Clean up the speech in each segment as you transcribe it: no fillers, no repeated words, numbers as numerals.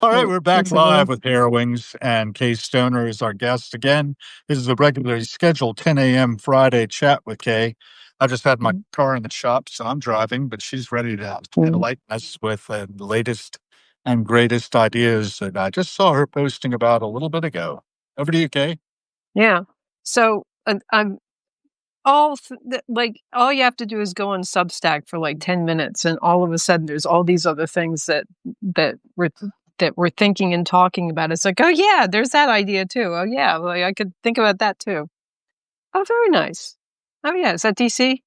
All right, Well, we're back once live again. with Harrowings, and Kay Stoner is our guest again. This is a regularly scheduled 10 a.m. Friday chat with Kay. I just had my Mhm. car in the shop, so I'm driving, but she's ready to Mhm. enlighten us with the latest and greatest ideas that I just saw her posting about a little bit ago. Over to you, Kay. Yeah. So I'm like all you have to do is go on Substack for like 10 minutes, and all of a sudden there's all these other things that we're thinking and talking about. It's like, oh yeah, there's that idea too. Oh yeah, like I could think about that too. Oh, very nice. Oh yeah, is that DC?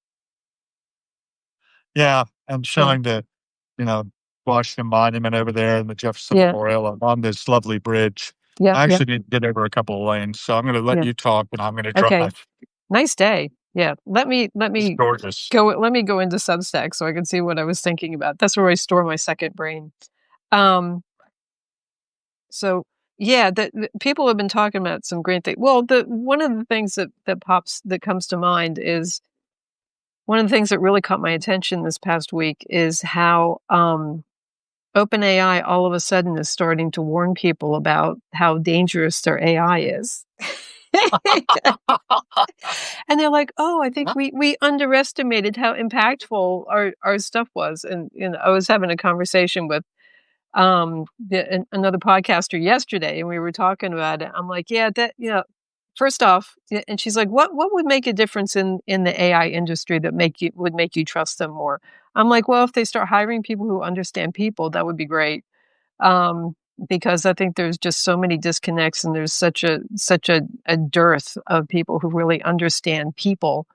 Yeah, I'm Yeah. showing the, you know, Washington Monument over there and the Jefferson Yeah. Memorial. I'm on this lovely bridge. Yeah. I Yeah. actually didn't get over a couple of lanes, so I'm going to let Yeah. you talk and I'm going to Okay. drive. Nice day. Yeah. Let It's me gorgeous. let me go into Substack so I can see what I was thinking about. That's where I store my second brain. Um So yeah, people have been talking about some great things. Well, the one of the things that comes to mind is one of the things that really caught my attention this past week is how OpenAI all of a sudden is starting to warn people about how dangerous their AI is. And they're like, "Oh, I think we underestimated how impactful our stuff was." And I was having a conversation with another podcaster yesterday, and we were talking about it. I'm like, yeah, that, first off, and she's like, what would make a difference in the AI industry that would make you trust them more? I'm like, well, if they start hiring people who understand people, that would be great. um because I think there's just so many disconnects, and there's such a dearth of people who really understand people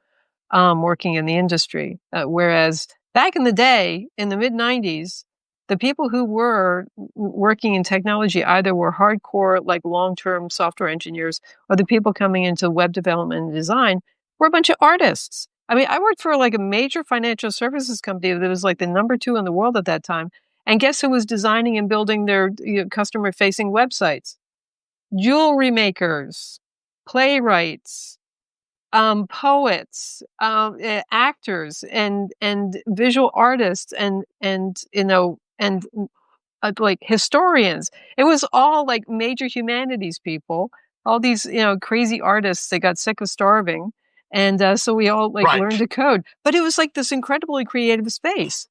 working in the industry. Whereas back in the day, in the mid 90s, the people who were working in technology either were hardcore, like long term software engineers, or the people coming into web development and design were a bunch of artists. I mean, I worked for like a major financial services company that was like the number 2 in the world at that time. And guess who was designing and building their customer facing websites? Jewelry makers, playwrights, poets, actors, and visual artists, and like historians. It was all like major humanities people. All these crazy artists. They got sick of starving, and so we all like learned Right. to code. But it was like this incredibly creative space.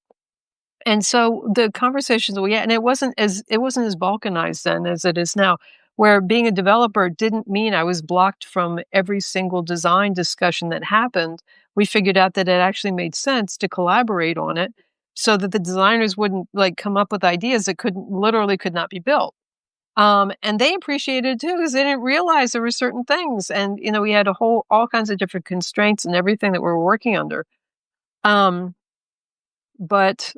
And so the conversations we had, and it wasn't as balkanized then as it is now, where being a developer didn't mean I was blocked from every single design discussion that happened. We figured out that it actually made sense to collaborate on it so that the designers wouldn't like come up with ideas that could not be built. And they appreciated it too because they didn't realize there were certain things, and we had all kinds of different constraints and everything that we were working under. Um, but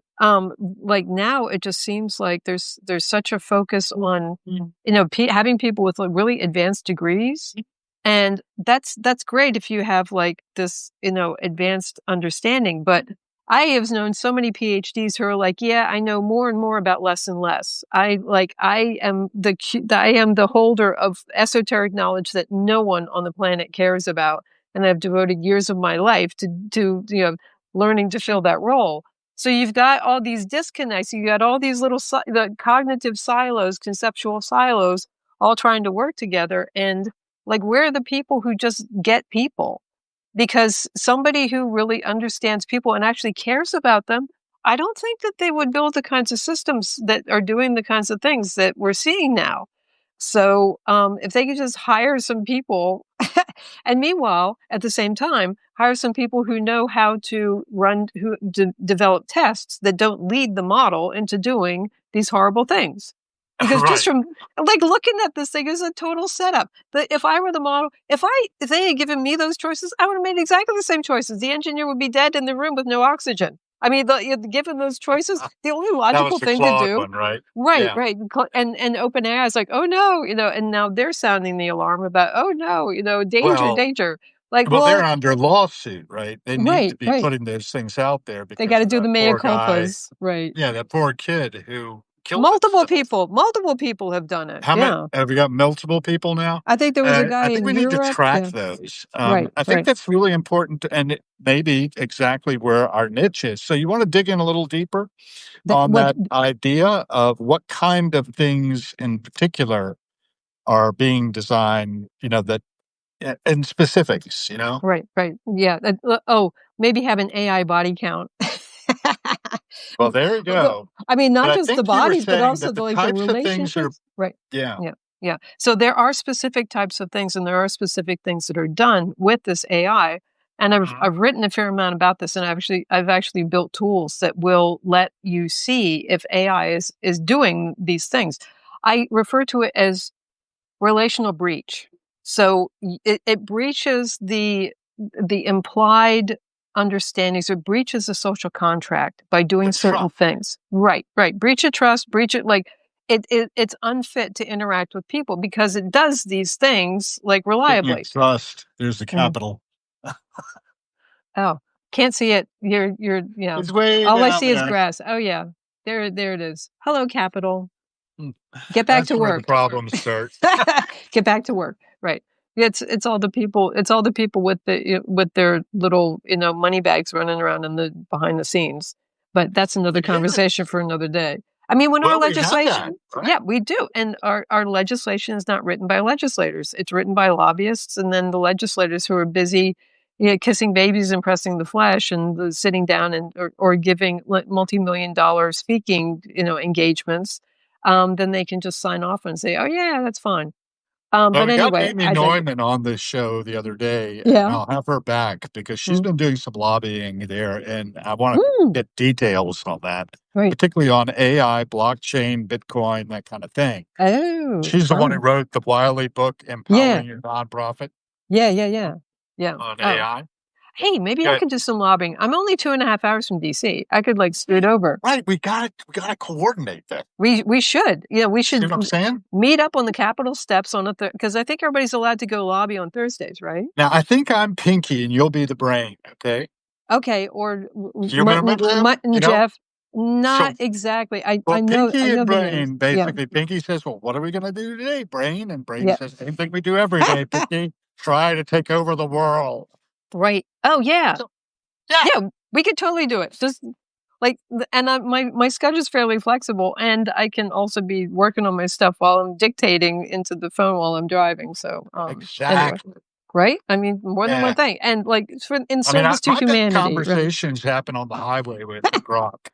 like now it just seems like there's such a focus on having people with like really advanced degrees, and that's great if you have like this advanced understanding. But I have known so many PhDs who are like, yeah, I know more and more about less and less. I am I am the holder of esoteric knowledge that no one on the planet cares about, and I've devoted years of my life to learning to fill that role. So you've got all these disconnects. You got all these little the cognitive silos, conceptual silos, all trying to work together. And like, where are the people who just get people? Because somebody who really understands people and actually cares about them, I don't think that they would build the kinds of systems that are doing the kinds of things that we're seeing now. So if they could just hire some people, and meanwhile, at the same time, hire some people who know how to develop tests that don't lead the model into doing these horrible things. Because just Right. from like looking at this thing is a total setup. But if I were the model, if they had given me those choices, I would have made exactly the same choices. The engineer would be dead in the room with no oxygen. I mean, given those choices, the only That was logical the thing to Claude do. one, right? Right, Yeah. right. And OpenAI is like, oh no, and now they're sounding the alarm about, oh no, danger, Well, danger. Like, well, they're well, under lawsuit, right? They need to right, be right. putting those things out there They got because to of do the that mea poor guy. culpas, right? Yeah, that poor kid who kill themselves. multiple people have done it. How many Yeah. have we got multiple people now? I think there was a guy I think in we need to Europe. track Yeah. those. Right, I think right. that's really important, and it may be exactly where our niche is. So you want to dig in a little deeper That on what that idea of what kind of things in particular are being designed, that in specifics, Right, right. Yeah. Oh, maybe have an AI body count. Well, there you But go. I mean, But not I just the think you were body, but saying also that the the types of things are, relationships. Right. yeah. Yeah. Yeah. So there are specific types of things and there are specific things that are done with this AI. And Mhm. I've written a fair amount about this and I've actually built tools that will let you see if AI is doing these things. I refer to it as relational breach. So it breaches the implied understandings or breaches a social contract by The doing certain trust, things. Right, right. Breach of trust, breach it like it's unfit to interact with people because it does these things like speaking of reliably. trust, there's the Mhm. capital. Oh, can't see it. You're yeah. It's way All I down see is there. grass. Oh yeah. There it is. Hello, Capitol. Mm. Get back That's to where the work. problems start. Get back to work. Right. It's all the people. It's all the people with with their little money bags running around in the behind the scenes. But that's another It is. conversation for another day. I mean, when our Well, we have that, legislation, right? yeah, we do, and our legislation is not written by legislators. It's written by lobbyists, and then the legislators who are busy, kissing babies and pressing the flesh, and sitting down and or giving multi-million-dollar speaking, engagements. Then they can just sign off and say, "Oh yeah, that's fine." Well, But we got anyway, Amy I digress. Neumann on this show the other day, and Yeah. I'll have her back because she's Mm. been doing some lobbying there, and I want to Mm. get details on that, Right. particularly on AI, blockchain, Bitcoin, that kind of thing. Oh, She's the one who fun. wrote the Wiley book, Yeah. Empowering Your Nonprofit Yeah, yeah, yeah. Yeah. on Oh, AI. hey, maybe I Good. could do some lobbying. I'm only 2.5 hours from DC. I could like scoot over. Right, we gotta coordinate that. We should. Yeah, we See should what I'm saying? meet up on the Capitol steps on because I think everybody's allowed to go lobby on Thursdays, right? Now, I think I'm Pinky and you'll be the brain, okay? Okay, or You remember that? Mutt and Jeff. Not So, exactly. well, I Pinky know and the names. Brain, Yeah. basically, Pinky says, "Well, what are we gonna do today, Brain?" And Brain Yeah. says, "Same thing we do every day, Pinky. Try to take over the world." Right. Oh yeah. So, yeah. Yeah, we could totally do it. Just like, and my schedule's fairly flexible, and I can also be working on my stuff while I'm dictating into the phone while I'm driving. So, anyway, Exactly. right? I mean, more than one Yeah. thing, and like in I mean, service to my best humanity, right? conversations happen on the highway with Grok.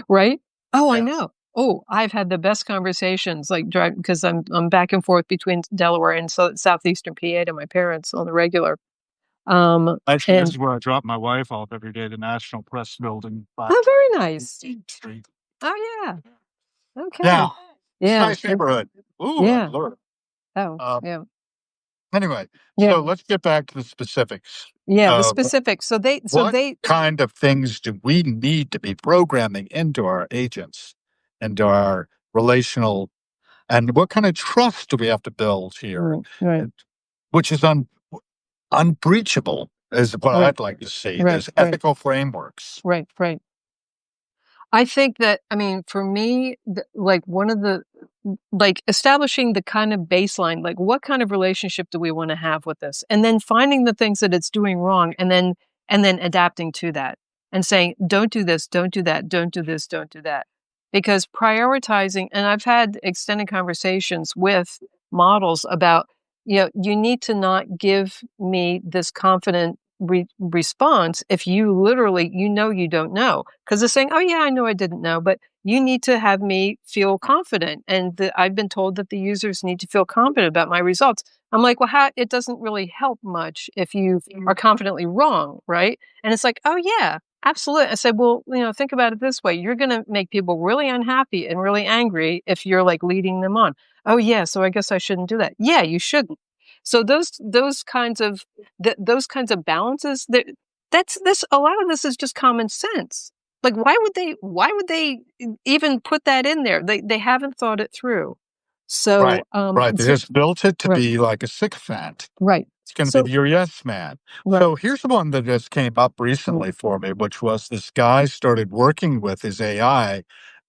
Right? Oh, I Yeah. know. Oh, I've had the best conversations like driving because I'm back and forth between Delaware and southeastern PA to my parents on the regular. Actually, this And is where I drop my wife off every day, the National Press Building, oh, back very nice. 18th Street. Oh yeah. Yeah. Okay. It's a Yeah. nice neighborhood. Ooh, I Yeah. love it. Oh, Um, yeah. anyway, Yeah. so let's get back to the specifics Yeah, the of specifics. what kind of things do we need to be programming into our agents, into our relational, and what kind of trust do we have to build here? Right, And- Which is unbreachable, is what right, I'd like to see. right, There's right, ethical frameworks. right, right. I think that, I mean, for me, like one of the, like establishing the kind of baseline, like what kind of relationship do we want to have with this? And then finding the things that it's doing wrong and then adapting to that and saying, don't do this, don't do that, don't do this, don't do that. Because prioritizing, and I've had extended conversations with models about, you need to not give me this confident response if you literally you don't know because they're saying, oh yeah, I know I didn't know, but you need to have me feel confident, and I've been told that the users need to feel confident about my results. I'm like, well, how it doesn't really help much if you are confidently wrong, right? And it's like, oh yeah, absolutely. I said, well, think about it this way: you're going to make people really unhappy and really angry if you're like leading them on. Oh yeah, so I guess I shouldn't do that. Yeah, you shouldn't. So those kinds of those kinds of balances, that's this a lot of this is just common sense. Like why would they even put that in there? They haven't thought it through. So Right, right. They just built it to right, be like a sycophant. right. It's going to So be your yes man. right. So here's the one that just came up Mm, recently for me, which was this guy started working with his AI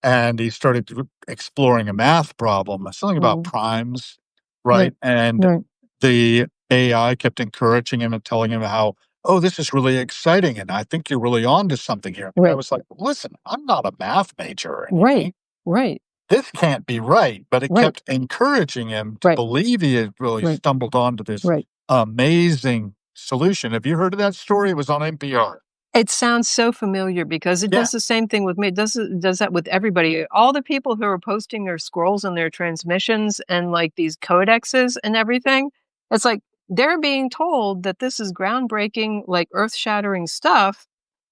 and he started exploring a math problem, something about Mhm. primes, Right. right? And Right. the AI kept encouraging him and telling him how, "Oh, this is really exciting, and I think you're really on to something here." And the guy Right. was like, "Listen, I'm not a math major or Right. anything. Right. This can't be right." But it Right. kept encouraging him to Right. believe he had really Right. stumbled onto this Right. amazing solution. Have you heard of that story? It was on NPR. It sounds so familiar because it Yeah. does the same thing with me. It does that with everybody. All the people who are posting their scrolls and their transmissions and like these codexes and everything, it's like they're being told that this is groundbreaking, like earth-shattering stuff,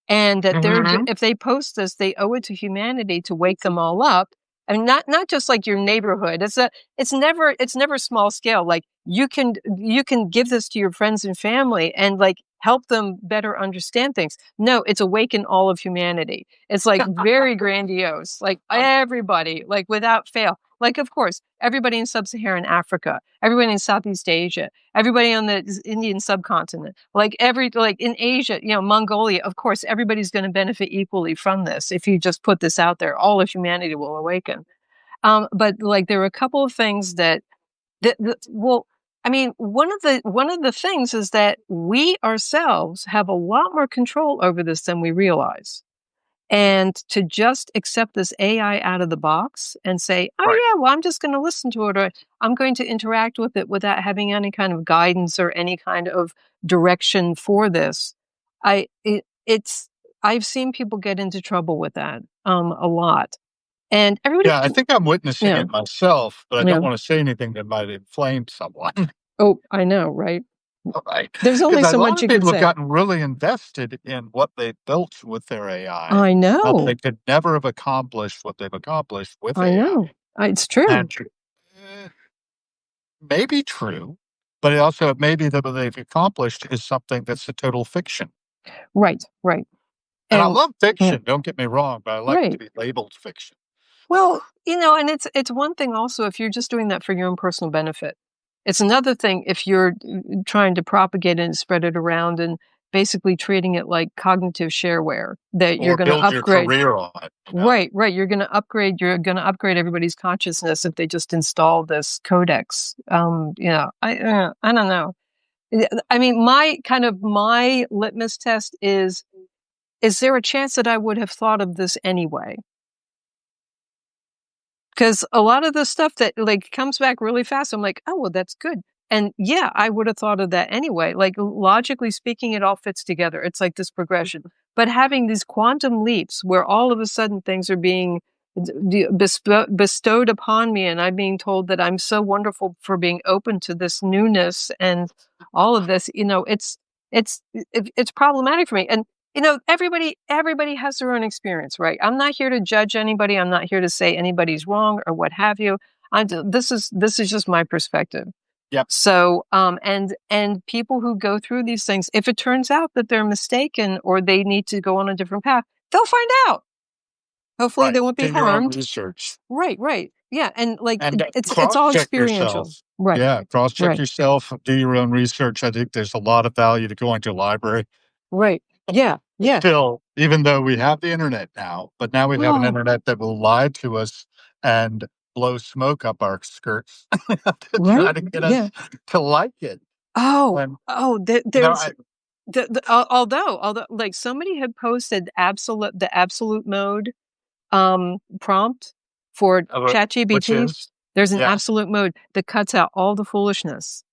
and that Mhm. if they post this, they owe it to humanity to wake them all up. I mean, not just like your neighborhood. It's never small scale. Like you can give this to your friends and family and like help them better understand things. No, it's awaken all of humanity. It's like very grandiose. Like everybody, like without fail. Like of course, everybody in sub-Saharan Africa, everybody in Southeast Asia, everybody on the Indian subcontinent, like in Asia, Mongolia, of course, everybody's going to benefit equally from this. If you just put this out there, all of humanity will awaken. But like there are a couple of things well, I mean, one of the things is that we ourselves have a lot more control over this than we realize. And to just accept this AI out of the box and say, "Oh, Right. yeah, well, I'm just gonna listen to it, or I'm going to interact with it without having any kind of guidance or any kind of direction for this." It's I've seen people get into trouble with that, a lot. And everybody Yeah, I think I'm witnessing yeah, it myself, but I yeah. don't wanna say anything that might inflame someone. Oh, I know, right? Right? There's Because only a so lot much of you can people have say. gotten really invested in what they built with their AI, I they know. could never have accomplished what they've accomplished with I AI. know. It's true. And maybe true, but it also maybe that what they've accomplished is something that's a total fiction. Right, right. And I And love yeah, fiction, don't get me wrong, but I like it to right. be labeled fiction. Well, and it's one thing also if you're just doing that for your own personal benefit. It's another thing if you're trying to propagate it and spread it around and basically treating it like cognitive shareware that you're Or going to build your upgrade. career on it, you know? Right, right. You're going to upgrade everybody's consciousness if they just install this codex. I don't know. I mean, my litmus test is there a chance that I would have thought of this anyway? 'Cause a lot of the stuff that, like, comes back really fast, I'm like, "Oh, well, that's good." And, yeah, I would have thought of that anyway. Like, logically speaking, it all fits together. It's like this progression. But having these quantum leaps where all of a sudden things are being bestowed upon me, and I'm being told that I'm so wonderful for being open to this newness and all of this, it's problematic for me. And everybody has their own experience, right? I'm not here to judge anybody. I'm not here to say anybody's wrong or what have you. This is just my perspective. Yep, So, and people who go through these things, if it turns out that they're mistaken or they need to go on a different path, they'll find out. Hopefully, right. they won't be Do your own harmed. research Right, right. Yeah, and like and, it's all cross-check experiential. yourself. Right, Yeah, cross-check right, yourself, do your own research. I think there's a lot of value to going to a library. right. Yeah, yeah. Still, even though we have the internet now, but now we have an Oh, internet that will lie to us and blow smoke up our skirts to try right. to get Yeah. us to like it. Oh, When, oh. you know, There's although like somebody had posted the absolute mode prompt for which ChatGPT, is there's an yeah. absolute mode that cuts out all the foolishness.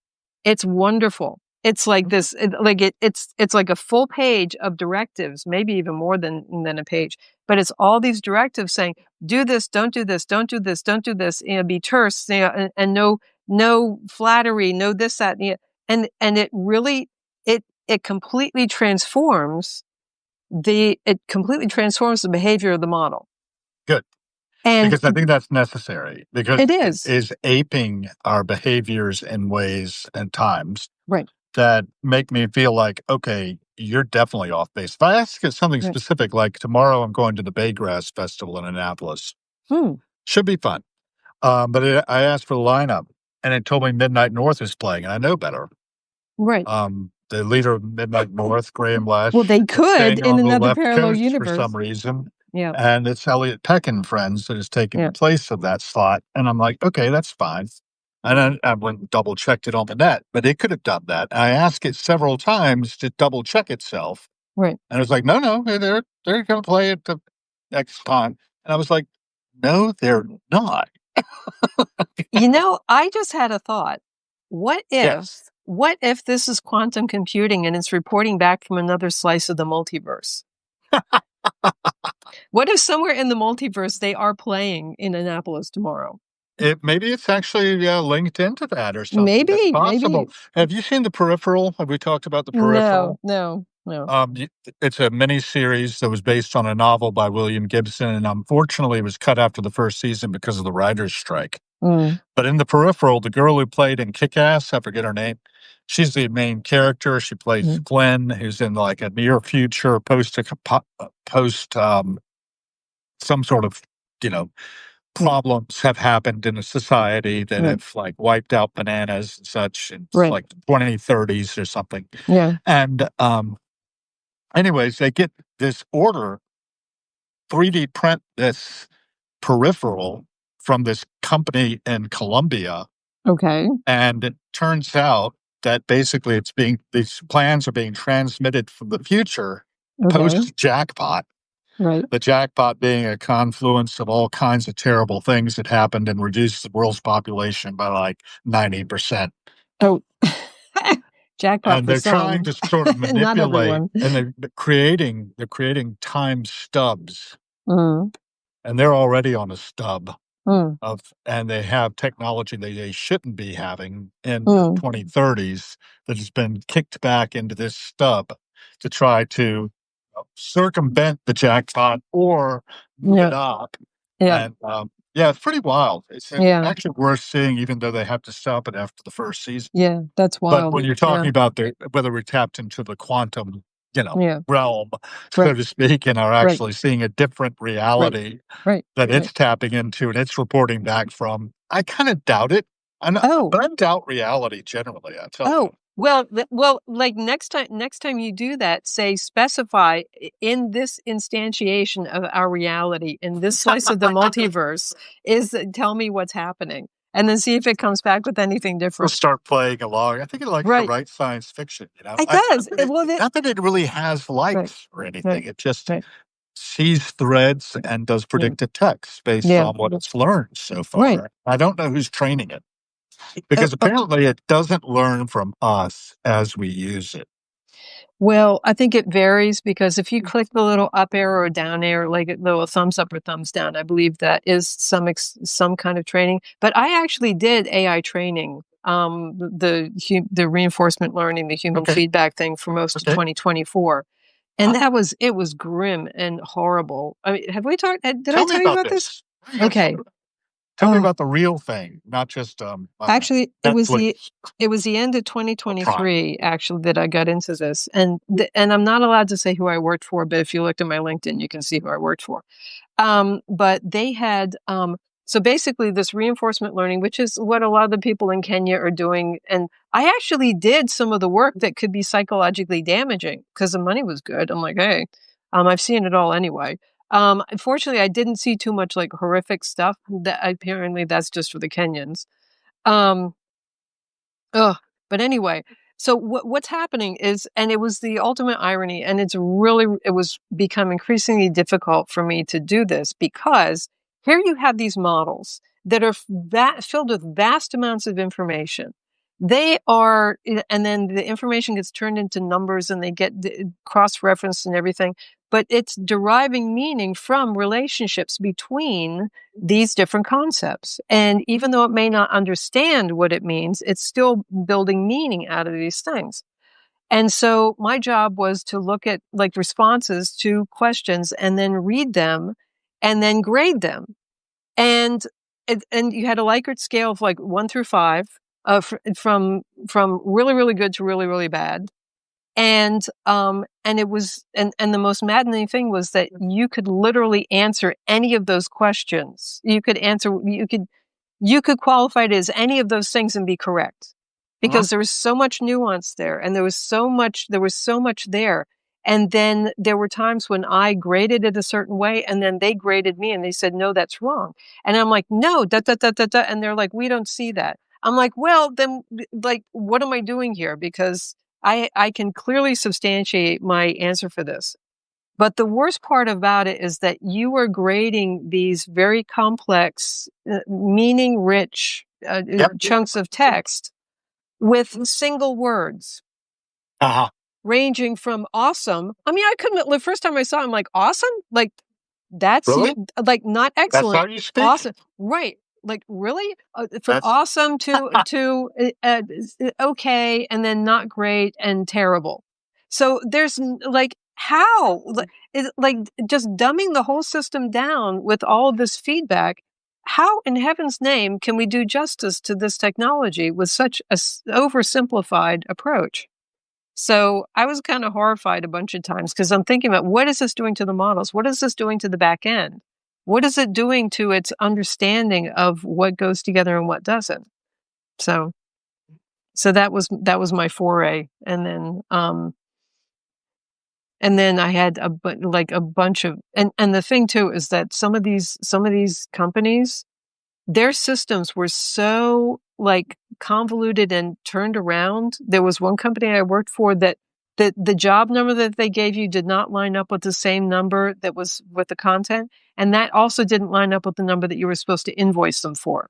It's wonderful. It's like this, it's like a full page of directives, maybe even more than a page. But it's all these directives saying, "Do this, don't do this, don't do this, don't do this." Be terse, and no flattery, no this, that, and it really it completely transforms the behavior of the model. Good. And Because I think that's necessary because it it is. is aping our behaviors in ways and times Right, that make me feel like, okay, you're definitely off base. If I ask it something right. specific, like tomorrow I'm going to the Bay Grass Festival in Annapolis, Hmm, should be fun. But I asked for the lineup and it told me Midnight North is playing, and I know better. right. The leader of Midnight North, Graham Well, Lesh, they is could staying in on the another left parallel coast for some universe. reason. Yeah. and it's Elliot Peck and Friends that is taking the Yeah. place of that slot, and I'm like, "Okay, that's fine." And then I went and double checked it on the net, but it could have done that. I asked it several times to double check itself, Right. and it was like, "No, no, they're gonna play it the next time." And I was like, "No, they're not." I just had a thought. What if Yes. what if this is quantum computing and it's reporting back from another slice of the multiverse? What if somewhere in the multiverse they are playing in Annapolis tomorrow? Maybe it's actually, linked into that or something. That's Maybe. possible. Have you seen The Peripheral? Have we talked about The No, Peripheral? no, no. Y It's a miniseries that was based on a novel by William Gibson, and unfortunately, it was cut after the first season because of the writers' strike. Mm, But in The Peripheral, the girl who played in Kick-Ass, I forget her name, she's the main character. She plays mm, Glenn, who's in, like, a near future post, some sort of, you know, yeah, problems have happened in a society that right, have, like, wiped out bananas and such, and it's right. like the 2030s or something. Yeah. And, anyways, they get this order, 3D print this peripheral from this company in Colombia, Okay. and it turns out that basically these plans are being transmitted from the future Okay. post jackpot. Right. The jackpot being a confluence of all kinds of terrible things that happened and reduced the world's population by like 90%. Oh, jackpot And for they're trying some, to sort of not manipulate, everyone. and they're creating time stubs, Mm, and they're already on a stub mm, and they have technology they shouldn't be having in the mm. 2030s that has been kicked back into this stub to try to circumvent the jackpot or move it Yeah, up. yeah, And yeah, it's pretty wild. It's yeah, actually worth seeing, even though they have to stop it after the first season. yeah. That's But wild. when you're Yeah, talking about whether we tapped into the quantum, yeah. realm, so Right, to speak, and are right, actually seeing a different right, reality right, that right. it's tapping into and it's reporting back from, I kinda doubt it. Oh, But I doubt reality generally, I tell you. oh. Like next time you do that, say specify in this instantiation of our reality in this slice of the multiverse is tell me what's happening, and then see if it comes back with anything We'll different. start playing along. I think it likes to Right. write science fiction, you know? It does. Well, Not that it really has right, likes or right, anything, it just right. sees threads and does Yeah, predictive text based yeah. on what it's learned so Right. far. I don't know who's training it, Uh, because uh, apparently it doesn't learn from us as we use it. well, I think it varies because if you click the little up arrow or down arrow, like a little thumbs up or thumbs down, I believe that is some kind of training. But I actually did AI training, the reinforcement learning, the human Okay, feedback thing for most of okay. 2024, and Huh? it was grim and horrible. I mean, have we talked? Did I Tell me tell you about about this? this. Yeah, Okay. tell me Oh, about the real thing, not just, I don't know, actually, Netflix it was the end of or Prime. 2023 actually that I got into this, and I'm not allowed to say who I worked for, but if you looked at my LinkedIn, you can see who I worked for. But they had so basically this reinforcement learning, which is what a lot of the people in Kenya are doing, and I actually did some of the work that could be psychologically damaging because the money was good. I'm like, hey, I've seen it all anyway. Unfortunately, I didn't see too much like horrific stuff. That apparently that's just for the Kenyans. Um, Ugh. But anyway, so what's happening is, and it was the ultimate irony, and it was become increasingly difficult for me to do this because here you have these models that are filled with vast amounts of information. And then the information gets turned into numbers and they get cross-referenced and everything, but it's deriving meaning from relationships between these different concepts. And even though it may not understand what it means, it's still building meaning out of these things. And so my job was to look at like responses to questions and then read them and then grade them. And and you had a Likert scale of like 1 through 5, from really really good to really really bad. And it was and the most maddening thing was that you could literally answer any of those questions. You could qualify it as any of those things and be correct Uh-huh. because there was so much nuance there and there was so much there. And then there were times when I graded it a certain way, and then they graded me and they said, no, that's wrong. And I'm like, no, da, da, da, da, da. And they're like, we don't see that. I'm like, well, then, like, what am I doing here? Because I can clearly substantiate my answer for this. But the worst part about it is that you are grading these very complex, meaning rich Yep. chunks of text with single words Uh-huh. ranging from awesome. I mean, I couldn't, the first time I saw it, I'm like, awesome? Like, that's Really? like not That's excellent, how you speak? awesome. Right. Like, really? From That's awesome to okay, and then not great and terrible. So there's like, how? Like just dumbing the whole system down with all of this feedback. How in heaven's name can we do justice to this technology with such a oversimplified approach? So I was kind of horrified a bunch of times because I'm thinking about, what is this doing to the models? What is this doing to the back end? What is it doing to its understanding of what goes together and what doesn't? So, so that was my foray, and then I had like a bunch of, and the thing too is that some of these companies, their systems were so like convoluted and turned around. There was one company I worked for that the job number that they gave you did not line up with the same number that was with the content. And that also didn't line up with the number that you were supposed to invoice them for.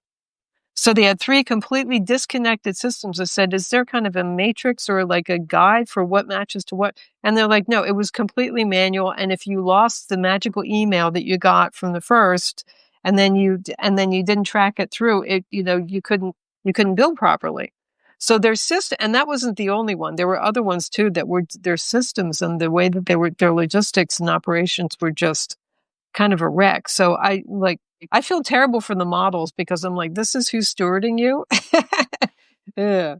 So they had three completely disconnected systems that said, is there kind of a matrix or like a guide for what matches to what? And they're like, no, it was completely manual. And if you lost the magical email that you got from the first, and then you didn't track it through, it, you couldn't build properly. So their system, and that wasn't the only one. There were other ones too that were their systems and the way that their logistics and operations were just kind of a wreck. So I feel terrible for the models because I'm like, this is who's stewarding you. Yeah.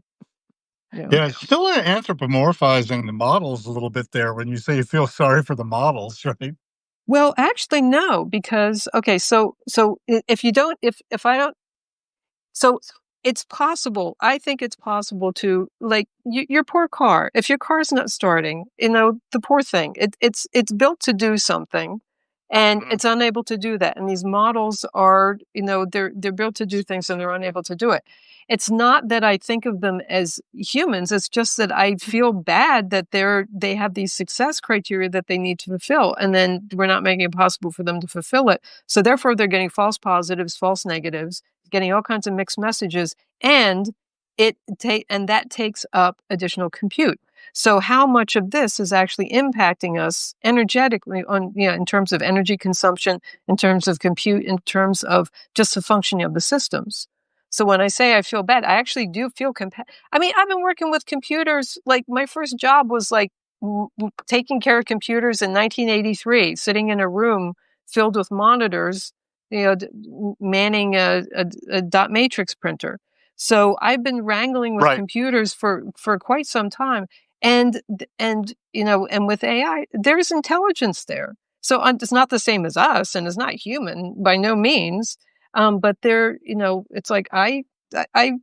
Yeah. yeah, it's still anthropomorphizing the models a little bit there when you say you feel sorry for the models, right? Well, actually, no, because okay, so if you don't, if I don't, so it's possible. I think it's possible to like your poor car. If your car's not starting, the poor thing. It's built to do something, and Mhm. it's unable to do that. And these models are, they're built to do things, and they're unable to do it. It's not that I think of them as humans. It's just that I feel bad that they have these success criteria that they need to fulfill, and then we're not making it possible for them to fulfill it. So therefore, they're getting false positives, false negatives, getting all kinds of mixed messages, and that takes up additional compute. So how much of this is actually impacting us energetically in terms of energy consumption, in terms of compute, in terms of just the functioning of the systems. So when I say I feel bad, I actually do feel I mean, I've been working with computers. Like my first job was like taking care of computers in 1983, sitting in a room filled with monitors, manning a dot matrix printer. So I've been wrangling with Right. computers for quite some time, and with AI, there's intelligence there. So it's not the same as us, and it's not human by no means. But it's like I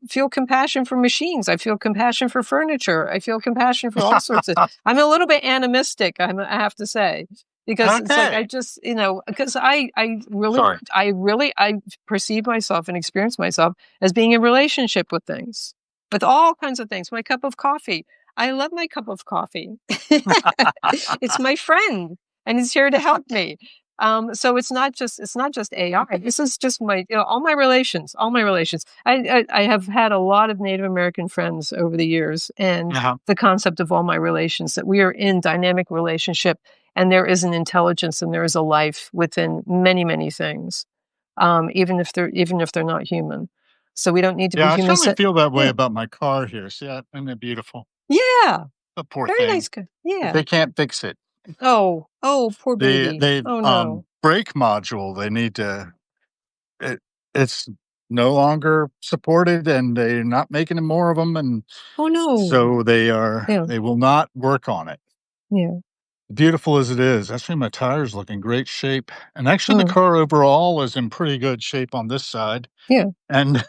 feel compassion for machines. I feel compassion for furniture. I feel compassion for all sorts of. I'm a little bit animistic, I have to say, because it's like I Okay. just because Sorry. I perceive myself and experience myself as being in relationship with things, with all kinds of things. My cup of coffee. I love my cup of coffee. It's my friend, and it's here to help me. So it's not just AI. This is just my all my relations, all my relations. I have had a lot of Native American friends over the years, and Uh-huh. the concept of all my relations, that we are in dynamic relationship, and there is an intelligence and there is a life within many many things, even if they're not human. So we don't need to be Yeah, I human. certainly feel that way Yeah, about my car here. See that? Isn't it beautiful? yeah, The poor very thing. nice guy. But Yeah. they can't fix it. Oh, poor The baby. they Oh no. brake module, they need to it, it's no longer supported and they're not making more of them, and Oh no. so Yeah, they will not work on it. yeah. Beautiful as it is, actually my tires look in great shape. And actually the Mm, car overall is in pretty good shape on this side. yeah. And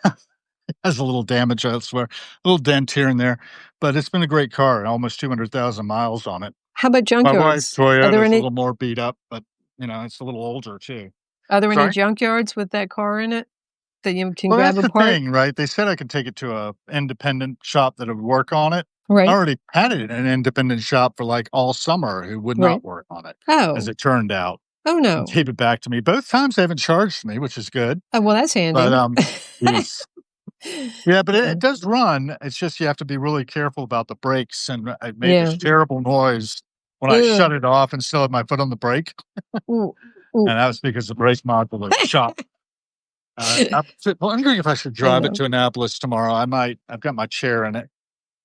has a little damage elsewhere, a little dent here and there, but it's been a great car, almost 200,000 miles on it. How about My wife's junkyards? Are there Toyota's a any little more beat up, but, it's a little older too. Sorry? junkyards with that car in it that you can Well, grab that's the apart? thing, right? They said I could take it to a independent shop that would work on it. I Right, already had it in an independent shop for, like, all summer who would right. not work on it, as Oh, it turned out, oh, and no. gave it back to me. Both times they haven't charged me, which is good, Oh, well, that's but, handy. yes. Yeah, but it Yeah, does run. It's just you have to be really careful about the brakes, and it made this yeah. terrible noise when I Ugh. shut it off and still had my foot on the brake, Ooh, ooh. and that was because the brake module was shot. I'm wondering if I should I drive it know. to Annapolis tomorrow. I might. I've got my chair in it.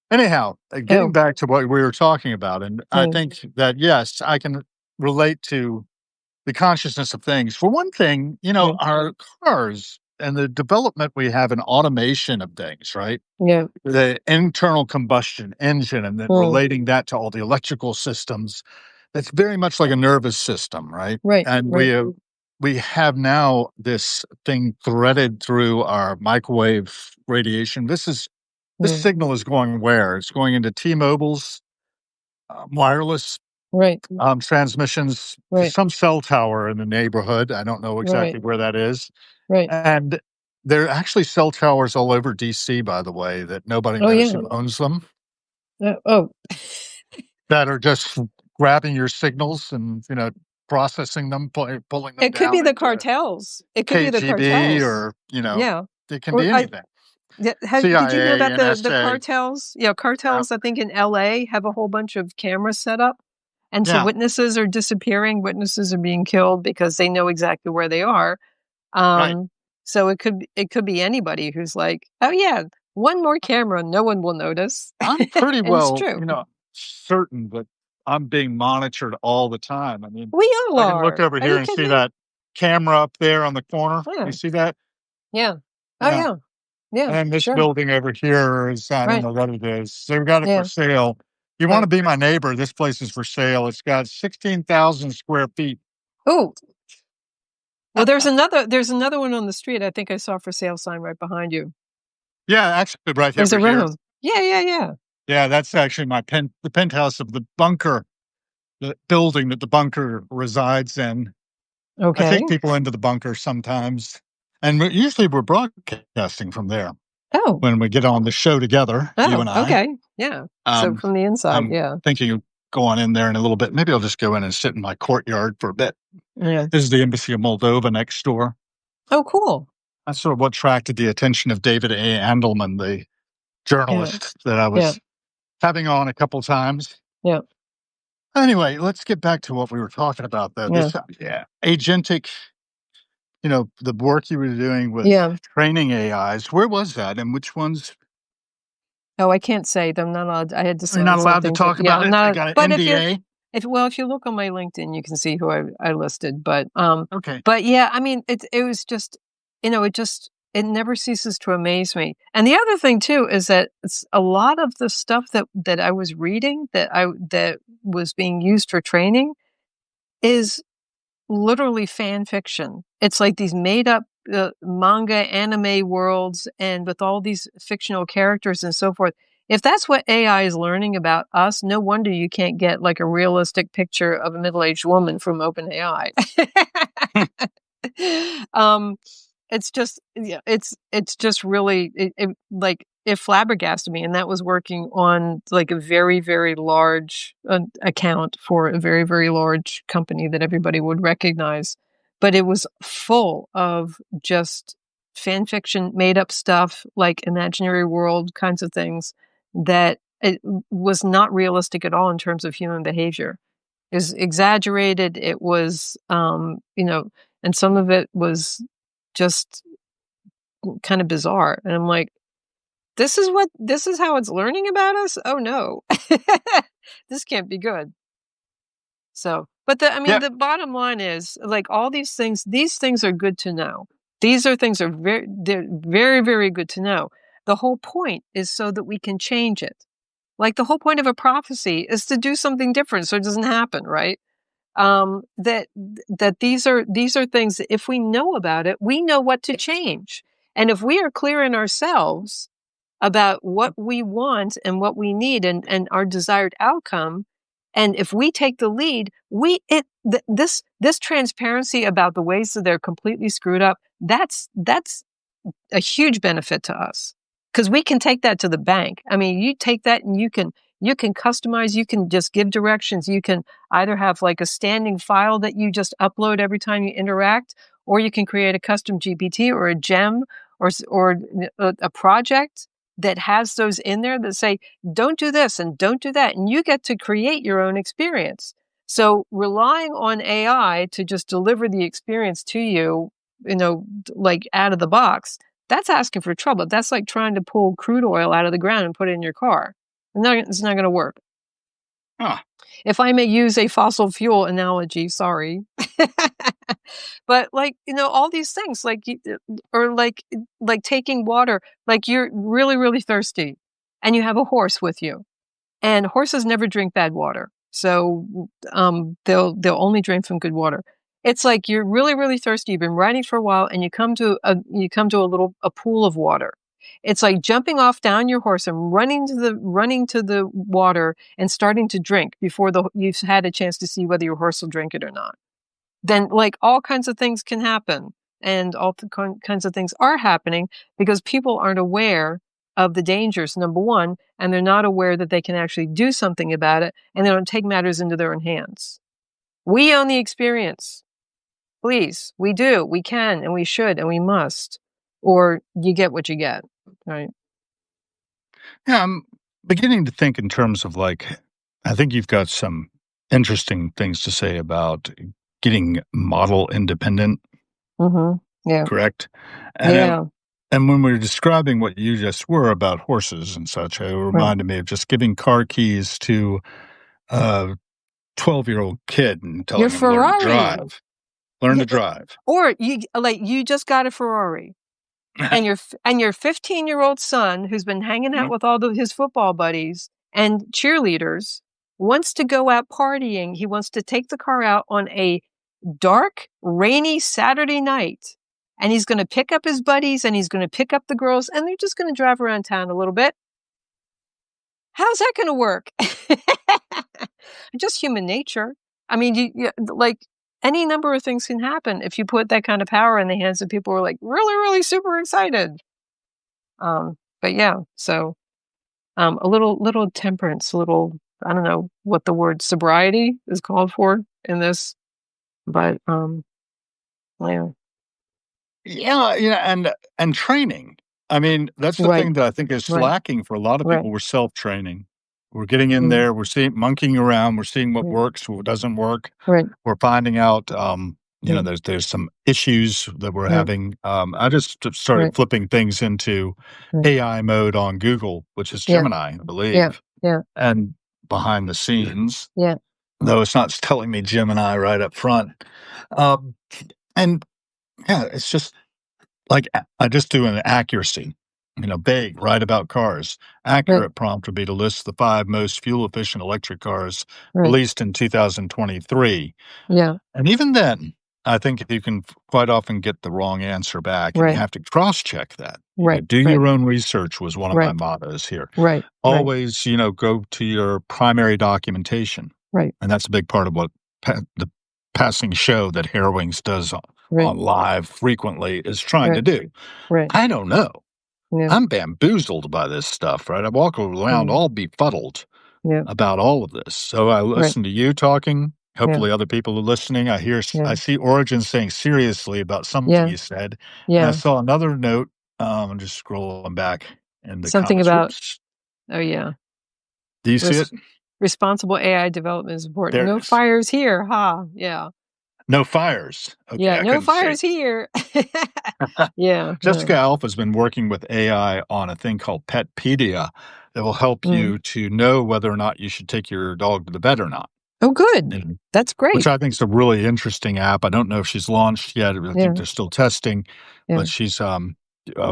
Anyhow, getting Oh, back to what we were talking about, and I mm, think that, yes, I can relate to the consciousness of things. For one thing, yeah, our cars and the development we have in automation of things, right? yeah, The internal combustion engine and then mm, relating that to all the electrical systems, it's very much like a nervous system, right? right, And right, we have now this thing threaded through our microwave radiation. This mm, signal is going where? It's going into T-Mobile's wireless right, transmissions to right, some cell tower in the neighborhood. I don't know right, exactly where that is. right. And there are actually cell towers all over DC, by the way, that nobody Oh, knows yeah. who owns them, Oh, that are just grabbing your signals and, processing them, pulling them it could be down the into cartels. It could be the KGB cartels. or, Yeah. it can Or be I anything. yeah, did you know CIA, about the NSA. cartels? Yeah, Yeah. cartels, I think in LA have a whole bunch of cameras set up, and so Yeah. witnesses are disappearing, witnesses are being killed because they know exactly where they are. Right. So it could be anybody who's like, "Oh, yeah, one more camera, no one will notice." I'm pretty And it's well, true. certain that I'm being monitored all the time. I mean, We all I can look are. over Are here you and kidding see me? that camera up there on the corner. You Yeah, see that? yeah. Oh, Yeah. yeah, yeah, And this sure. building over here is, I don't Right, know what it is. They've got it for yeah, sale. You want to right. be my neighbor? This place is for sale. It's got 16,000 square feet. Oh, well, there's another one on the street I think I saw for sale sign right behind you. Yeah, actually, right There's over a here. room. Yeah, yeah, yeah. Yeah, that's actually the penthouse of the bunker, the building that the bunker resides in. I Okay. take people into the bunker sometimes, and usually we're broadcasting from there Oh. when we get on the show together, you Oh, and I. okay. Yeah. So Um, from the inside, I'm yeah. thinking of going in there in a little bit. Maybe I'll just go in and sit in my courtyard for a bit. Yeah. This is the Embassy of Moldova next door. Oh, cool. That's sort of what attracted the attention of David A. Andelman, the Yeah. journalist that I Yeah. was having on a couple times. Yeah. Anyway, let's get back to what we were talking about, though. Yeah. This agentic, the work you were doing with Yeah. training AIs. Where was that, and which ones? Oh, I can't say them. Not allowed. I had to Are you not sign allowed to something to talk yeah, about I'm it? I not got an but NDA. if you look on my LinkedIn, you can see who I listed. Okay. But yeah, I mean, it was just, it never ceases to amaze me. And the other thing too is that it's a lot of the stuff that I was reading that was being used for training is literally fan fiction. It's like these made up manga, anime worlds, and with all these fictional characters and so forth. If that's what AI is learning about us, no wonder you can't get like a realistic picture of a middle-aged woman from OpenAI. um, it's just, yeah, it's just really like it flabbergasted me, and that was working on like a very very large account for a very very large company that everybody would recognize, but it was full of just fan fiction, made up stuff, like imaginary world kinds of things that it was not realistic at all in terms of human behavior. It was exaggerated. It was, and some of it was just kind of bizarre. And I'm like, this is how it's learning about us? Oh no. This can't be good. So, but I mean, Yeah. the bottom line is like all these things are good to know. Things are they're very, very good to know. The whole point is so that we can change it. Like the whole point of a prophecy is to do something different so it doesn't happen, right? That these are things that if we know about it, we know what to change. And if we are clear in ourselves about what we want and what we need and our desired outcome, And if we take the lead, this transparency about the ways that they're completely screwed up, that's a huge benefit to us, because we can take that to the bank. I mean, you take that and you can customize, you can just give directions. You can either have like a standing file that you just upload every time you interact, or you can create a custom GPT or a gem or a project that has those in there that say, don't do this and don't do that. And you get to create your own experience. So relying on AI to just deliver the experience to you, like out of the box, that's asking for trouble. That's like trying to pull crude oil out of the ground and put it in your car. It's not going to work. Huh. If I may use a fossil fuel analogy, sorry. But all these things, or like taking water, like you're really, really thirsty and you have a horse with you, and horses never drink bad water. So, they'll only drink from good water. It's like you're really, really thirsty. You've been riding for a while and you come to a pool of water. It's like jumping off down your horse and running to the water and starting to drink before you've had a chance to see whether your horse will drink it or not. Then all kinds of things can happen, and all kinds of things are happening because people aren't aware of the dangers, number one, and they're not aware that they can actually do something about it, and they don't take matters into their own hands. We own the experience. Please, we do, we can, and we should, and we must, or you get what you get, right? Yeah, I'm beginning to think in terms of I think you've got some interesting things to say about getting model independent, Mm-hmm. Yeah. correct? And Yeah. and when we were describing what you just were about horses and such, it reminded me of just giving car keys to a 12-year-old kid and Your telling him learn to Ferrari. drive. Learn to drive. Or you just got a Ferrari. And your 15-year-old son, who's been hanging out with all his football buddies and cheerleaders, wants to go out partying. He wants to take the car out on a dark, rainy Saturday night. And he's going to pick up his buddies and he's going to pick up the girls, and they're just going to drive around town a little bit. How's that going to work? Just human nature. I mean, any number of things can happen if you put that kind of power in the hands of people who are like really, really super excited. But yeah, so a little temperance, I don't know what the word sobriety is called for in this, but yeah. Yeah, and training. I mean, that's the Right, thing that I think is right, slacking for a lot of right. people. We're self-training. We're getting in Mm, there, we're seeing monkeying around, we're seeing what right, works, what doesn't work. right, We're finding out, right, there's some issues that we're right, having. I just started right, flipping things into right. AI mode on Google, which is Yeah, Gemini, I yeah, believe, yeah, and behind the scenes, yeah, though it's not telling me Gemini right up front. Um, and yeah, it's just I just do an accuracy, vague, write about cars. right, Accurate prompt would be to list the 5 most fuel-efficient electric cars right, released in 2023. yeah, And even then, I think you can quite often get the wrong answer back, and you right, have to cross-check that. right, Do right, your own research was one of my right, mottos here. right, right, Always, go to your primary documentation, right, and that's a big part of what the passing show that Harrowings does right, on live frequently is trying to right, do. right, I don't know. yeah, I'm bamboozled by this stuff, right? I walk around mm, all befuddled yeah, about all of this. So I right, listen to you talking. yeah, Hopefully, other people are listening. I yeah, see Origin saying seriously about something yeah, you said, and I yeah. saw another note. I'm just scrolling back in the Something comments. about, Whoops! oh yeah, Do you see it? responsible AI development is important. There it No is. fires here, ha. Yeah. No fires. Okay, Yeah, I no couldn't see. fires here. Yeah, yeah. Jessica Alpha has been working with AI on a thing called Petpedia that will help Mm. you to know whether or not you should take your dog to the vet or not. Oh, good. And That's which great. I think is a really interesting app. I don't know if she's launched yet. I think Yeah, they're still testing, yeah, but she's a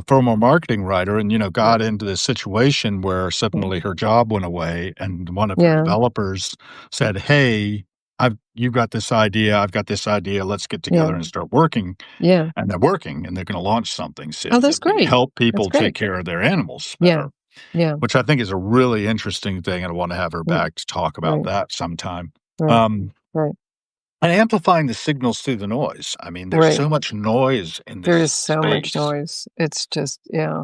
former marketing writer and, yeah, got into this situation where yeah, suddenly her job went away and one of her yeah, developers said, "Hey, you've got this idea. I've got this idea. Let's get yeah, together and start working." yeah. And they're working and they're going to launch something Oh, soon that's that great. help That's people take great. care of their animals Yeah, better. Yeah. which I think is a really interesting thing, and I wanna have her Mm, back to talk about right. that sometime. Right. Um, Right. and amplifying the signals through the noise. I mean, there's Right. so much noise in There is this so much space. noise. It's just yeah.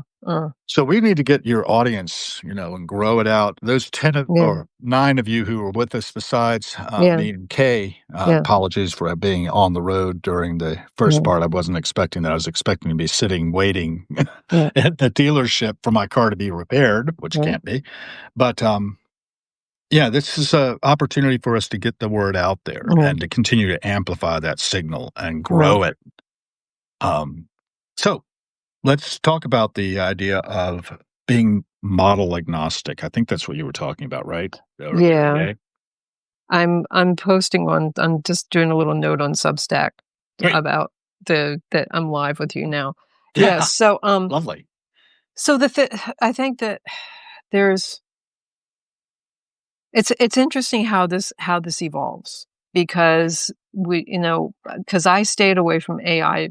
So we need to get your audience, and grow it out. Those 10 Yeah. or 9 of you who were with us besides, Yeah. me and Kay, Yeah. apologies for being on the road during the first Yeah. part. I wasn't expecting that. I was expecting to be sitting waiting Yeah. at the dealership for my car to be repaired, which Right. can't be. But, yeah, this is a opportunity for us to get the word out there Yeah. and to continue to amplify that signal and Right. grow it. Um, so let's talk about the idea of being model agnostic. I think that's what you were talking about, right? Earlier Yeah. today. I'm posting on I'm just doing a little note on Substack Great. about the that I'm live with you now. Yeah, Yeah. Lovely. so I think that there's it's interesting how this evolves because because I stayed away from AI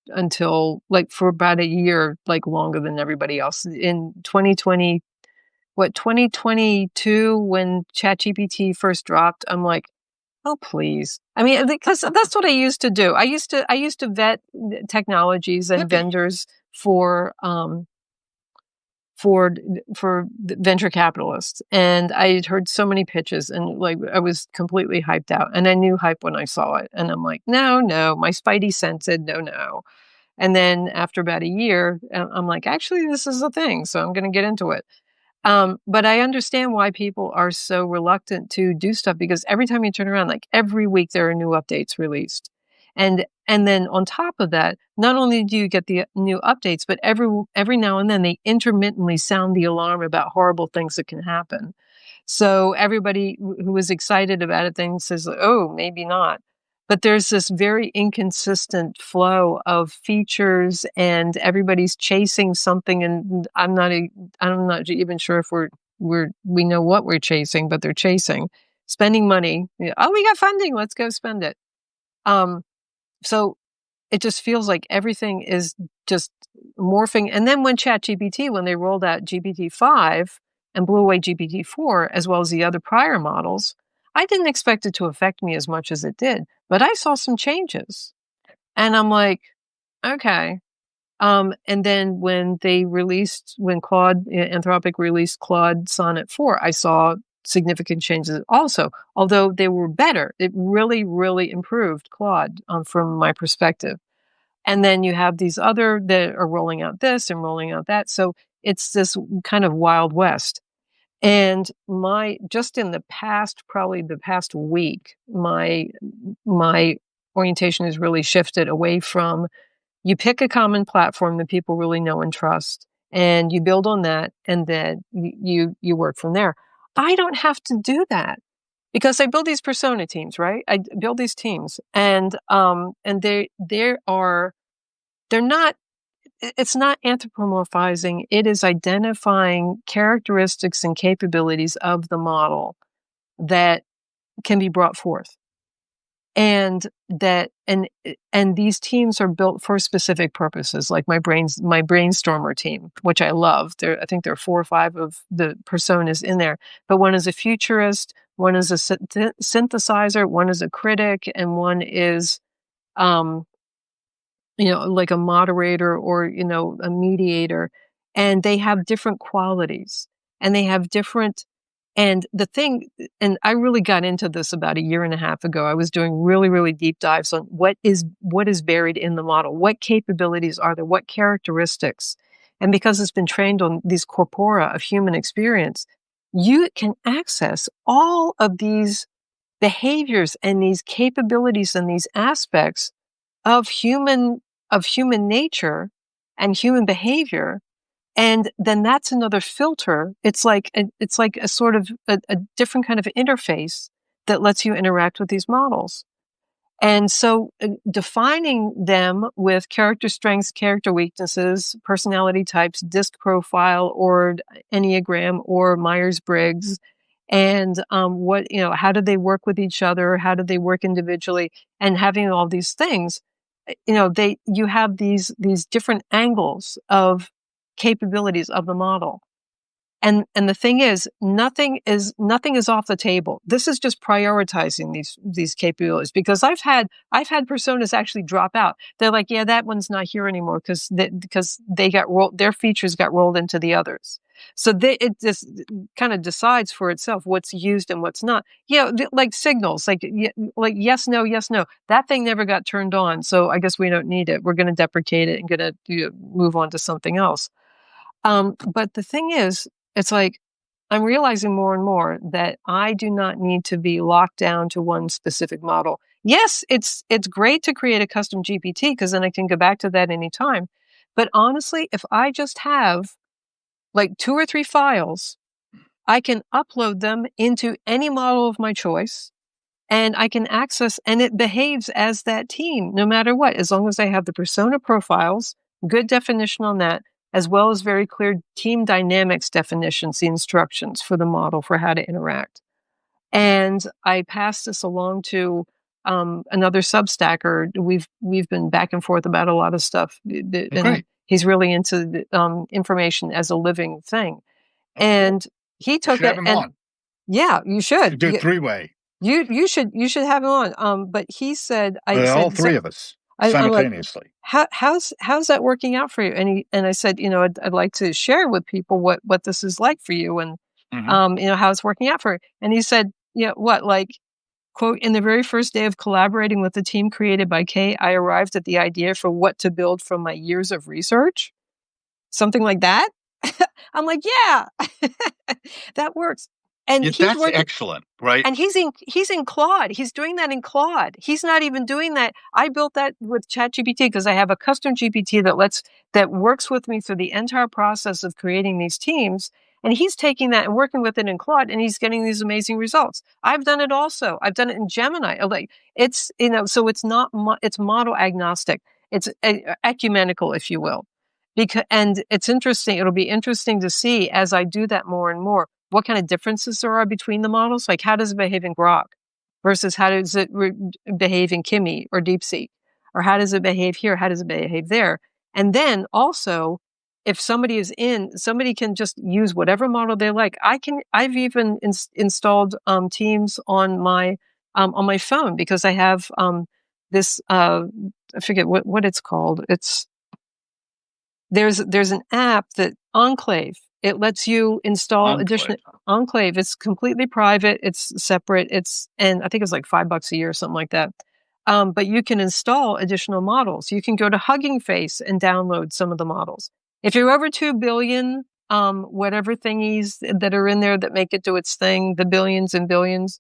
until like for about a year, like longer than everybody else. In 2020, 2022 when ChatGPT first dropped, I'm like, oh, please. I mean, because that's what I used to do. I used to vet technologies and Hippie. vendors for for for venture capitalists, and I had heard so many pitches, and like I was completely hyped out, and I knew hype when I saw it, and I'm like, no, no, my spidey sense said no, no. And then after about a year, I'm like, actually, this is a thing, so I'm going to get into it. But I understand why people are so reluctant to do stuff because every time you turn around, like every week there are new updates released. And then on top of that, not only do you get the new updates, but every now and then they intermittently sound the alarm about horrible things that can happen. So everybody who was excited about it then says, "Oh, maybe not." But there's this very inconsistent flow of features, and everybody's chasing something, and I'm not even sure if we know what we're chasing, but they're chasing, spending money. Yeah, oh, we got funding, let's go spend it. Um, so it just feels like everything is just morphing. And then when they rolled out GPT-5 and blew away GPT-4, as well as the other prior models, I didn't expect it to affect me as much as it did, but I saw some changes. And I'm like, okay. And then when Anthropic released Claude Sonnet 4, I saw significant changes also, although they were better. It really, really improved Claude from my perspective. And then you have these other that are rolling out this and rolling out that. So it's this kind of wild west. And just in the past, probably the past week, my orientation has really shifted away from you pick a common platform that people really know and trust, and you build on that, and then you work from there. I don't have to do that because I build these persona teams, right? I build these teams, and they're not it's not anthropomorphizing, it is identifying characteristics and capabilities of the model that can be brought forth. And that and these teams are built for specific purposes, like my brainstormer team, which I love. I think there are 4 or 5 of the personas in there, but one is a futurist, one is a synthesizer, one is a critic, and one is um like a moderator or, a mediator. And they have different qualities and they have different, and the thing, and I really got into this about a year and a half ago. I was doing really, really deep dives on what is buried in the model, what capabilities are there, what characteristics. And because it's been trained on these corpora of human experience, you can access all of these behaviors and these capabilities and these aspects of human nature and human behavior, and then that's another filter. It's like a sort of a different kind of interface that lets you interact with these models. And so defining them with character strengths, character weaknesses, personality types, disc profile, or Enneagram, or Myers-Briggs, and how do they work with each other? How do they work individually? And having all these things, you have these different angles of capabilities of the model. And the thing is, nothing is off the table. This is just prioritizing these capabilities, because I've had personas actually drop out. They're like, yeah, that one's not here anymore because they got rolled, their features got rolled into the others. So it just kind of decides for itself what's used and what's not. Yeah, like signals, like yes, no, yes, no. That thing never got turned on, so I guess we don't need it. We're going to deprecate it and going to move on to something else. But the thing is, it's like I'm realizing more and more that I do not need to be locked down to one specific model. Yes, it's great to create a custom GPT because then I can go back to that anytime. But honestly, if I just have like 2 or 3 files, I can upload them into any model of my choice and I can access, and it behaves as that team no matter what, as long as I have the persona profiles, good definition on that, as well as very clear team dynamics definitions, the instructions for the model for how to interact. And I passed this along to another Substacker. We've been back and forth about a lot of stuff, and Great. he's really into information as a living thing. And he You took should have it, him and on. yeah, you You should. should do a three-way. You should have him on. But he said, All three of us I'm like, simultaneously. how's that working out for you? And I said, I'd like to share with people what this is like for you, and Hmm. how it's working out for you. And he said, what, like, quote, in the very first day of collaborating with the team created by Kay, I arrived at the idea for what to build from my years of research. Something like that. I'm like, yeah, that works. And Yeah, he's that's working. excellent, right? And he's in Claude. He's doing that in Claude. He's not even doing that. I built that with ChatGPT because I have a custom GPT that works with me through the entire process of creating these teams. And he's taking that and working with it in Claude, and he's getting these amazing results. I've done it also. I've done it in Gemini. Like it's so it's not it's model agnostic. It's ecumenical, if you will. And it's interesting. It'll be interesting to see as I do that more and more what kind of differences there are between the models. Like, how does it behave in Grok versus how does it behave in Kimi or DeepSeek? Or how does it behave here? How does it behave there? And then also, if somebody can just use whatever model they like. I've even installed Teams on my phone because I have this, I forget what it's called. There's an app that Enclave. It lets you install additional Enclave. Enclave. It's completely private. It's separate. And I think it's like $5 a year or something like that. But you can install additional models. You can go to Hugging Face and download some of the models. If you're over 2 billion, whatever thingies that are in there that make it do its thing, the billions and billions,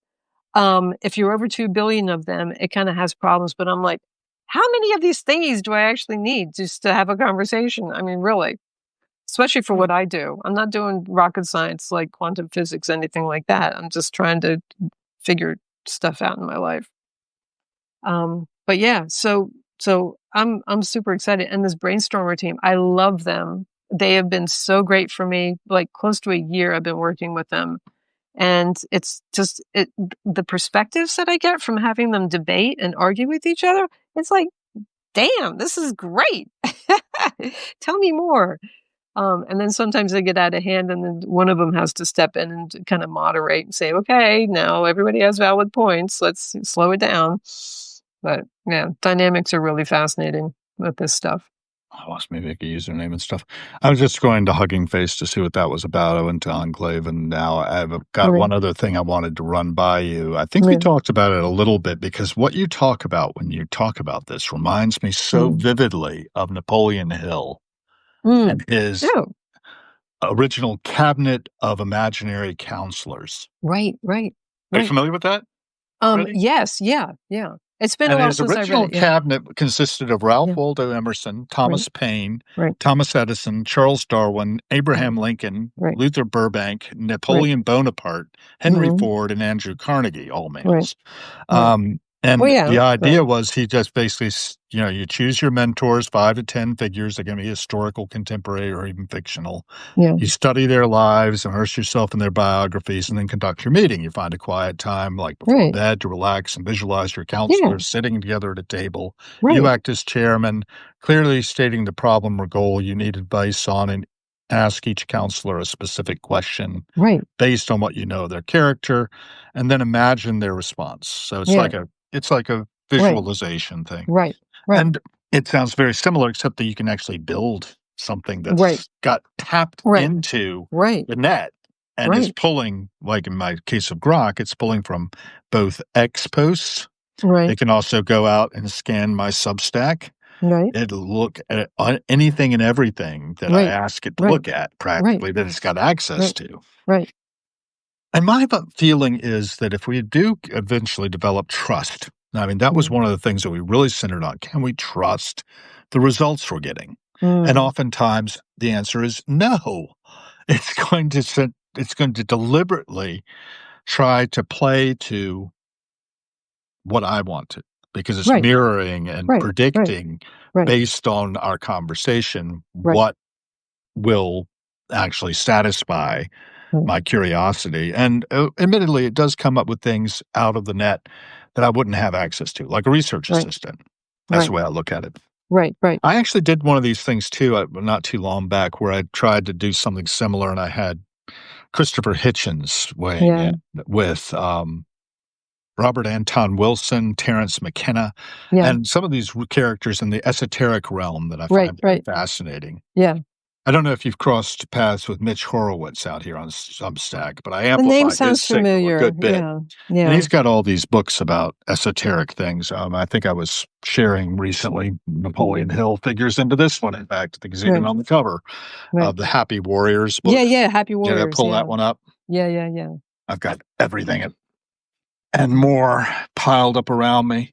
if you're over 2 billion of them, it kind of has problems. But I'm like, how many of these thingies do I actually need just to have a conversation? I mean, really, especially for what I do. I'm not doing rocket science like quantum physics, anything like that. I'm just trying to figure stuff out in my life. But yeah, so I'm super excited. And this brainstormer team, I love them. They have been so great for me. Like close to a year I've been working with them. And it's just the perspectives that I get from having them debate and argue with each other. It's like, damn, this is great. Tell me more. And then sometimes they get out of hand, and then one of them has to step in and kind of moderate and say, okay, now everybody has valid points. Let's slow it down. But yeah, dynamics are really fascinating with this stuff. I lost my Wiki username and stuff. I was just going to Hugging Face to see what that was about. I went to Enclave, and now I've got Right. one other thing I wanted to run by you. I think we Yeah. talked about it a little bit because what you talk about when you talk about this reminds me so vividly of Napoleon Hill and his Oh, original Cabinet of Imaginary Counselors. right. Are you familiar with that already? Yes, yeah. It's been a And while his since I read original it. Yeah. cabinet consisted of Ralph Yeah. Waldo Emerson, Right. Thomas Paine, Right. Thomas Edison, Charles Darwin, Abraham Right. Lincoln, Right. Luther Burbank, Right. Napoleon Bonaparte, Henry Mhm. Ford, and Andrew Carnegie, all Right. males. Right. Well, And yeah. the idea Right. was he just basically, you choose your mentors, 5 to 10 figures. They're going to be historical, contemporary, or even fictional. Yeah. You study their lives, immerse yourself in their biographies, and then conduct your meeting. You find a quiet time, like before Right. bed, to relax and visualize your Yeah. counselors sitting together at a table. You Right. act as chairman, clearly stating the problem or goal you need advice on, and ask each counselor a specific question Right. based on what you know of their character, and then imagine their response. So Yeah. it's like a Right. visualization thing. Right. Right. And it sounds very similar, except that you can actually build something Right. that's got tapped Right. into Right. the net and is Right. pulling, like in my case of Grok, it's pulling from both X posts. Right. It can also go out and scan my Substack. Right. It'll look at anything and everything that I Right. ask it to Right. look at, Right. practically, that it's got access Right. to. Right. And my feeling is that if we do eventually develop trust, I mean, that was Mm. one of the things that we really centered on. Can we trust the results we're getting? And Mm. oftentimes the answer is no. It's going to deliberately try to play to what I want to, because it's Right. mirroring and Right. Right. predicting Right. based on our conversation Right. what will actually satisfy Right. my curiosity. And admittedly, it does come up with things out of the net that I wouldn't have access to, like a research Right. assistant. That's the Right. way I look at it. Right. Right. I actually did one of these things too, not too long back, where I tried to do something similar, and I had Christopher Hitchens weighing Yeah. in with Robert Anton Wilson, Terence McKenna, Yeah. and some of these characters in the esoteric realm that I Right. find very Right. fascinating. Yeah. I don't know if you've crossed paths with Mitch Horowitz out here on Substack, but I The name amplified his sounds signal a familiar. good bit. Yeah. And Yeah. he's got all these books about esoteric things. I think I was sharing recently Napoleon Hill figures into this one. In fact, I think he's even Right. on the cover Right. of the Happy Warriors Yeah. book. Yeah. Happy Did I Warriors. pull Yeah. that one up? Yeah. Yeah. Yeah. I've got everything and more piled up around me.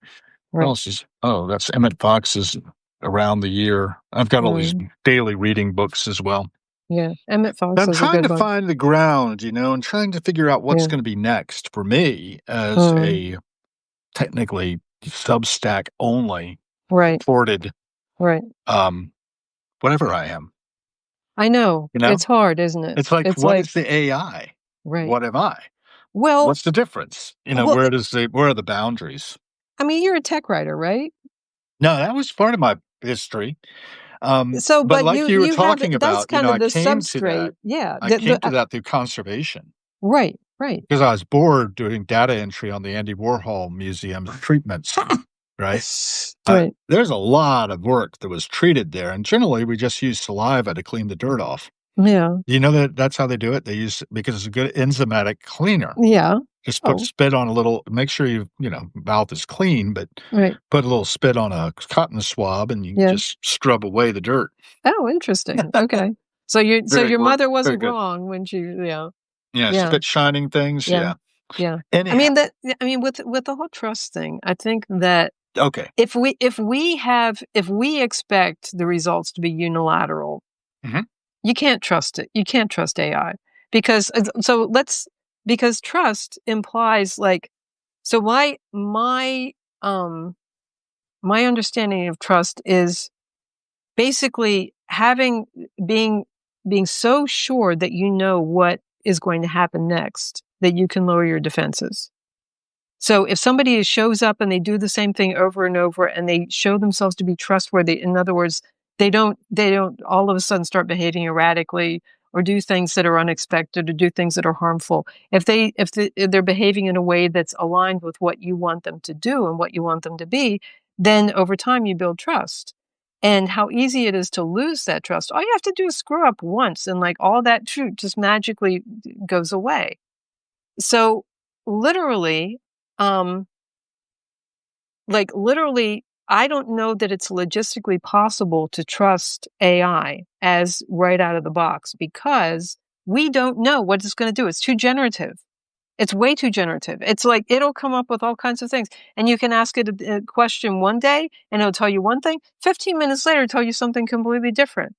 What Right. else is? Oh, that's Emmett Fox's Around the Year. I've got all these Mm. daily reading books as well. Yeah. Emmett Fox I'm is a trying good to book. find the ground, and trying to figure out what's Yeah. going to be next for me as Mm. a technically Substack only Right. supported, Right. um, whatever I am. I know. You know, It's hard, isn't it? it's like, It's what like, is the AI? right. What am I? Well, What's the difference? well, Where are the boundaries? I mean, you're a tech writer, right? No, that was part of my history. So, But but like you you were you have talking that's about, kind of I the came to substrate. that. Yeah. I came to that through conservation. Right. Right. Because I was bored doing data entry on the Andy Warhol Museum's treatments, right? Right. There's a lot of work that was treated there, and generally we just use saliva to clean the dirt off. Yeah. You know that's how they do it? They use because it's a good enzymatic cleaner. Yeah. Just put Oh. spit on a little make sure mouth is clean, but Right. put a little spit on a cotton swab and you Yeah. just scrub away the dirt. Oh, interesting. Okay. So Very your mother very wasn't good. wrong when she, yeah. Yeah, Yeah. spit shining things, Yeah. yeah. Yeah. Anyhow, I mean, with the whole trust thing, I think that okay. if we expect the results to be unilateral, Mhm. you can't trust it. You can't trust AI because because trust implies like, so um my understanding of trust is basically being so sure that you know what is going to happen next that you can lower your defenses. So if somebody shows up and they do the same thing over and over and they show themselves to be trustworthy, in other words, they don't all of a sudden start behaving erratically or do things that are unexpected or do things that are harmful. If they're behaving in a way that's aligned with what you want them to do and what you want them to be, then over time you build trust. And how easy it is to lose that trust. All you have to do is screw up once and like all that truth just magically goes away. So literally, um, literally, I don't know that it's logistically possible to trust AI as right out of the box because we don't know what it's going to do. It's too generative. It's way too generative. It's like it'll come up with all kinds of things. And you can ask it a question one day and it'll tell you one thing. 15 minutes later, it'll tell you something completely different.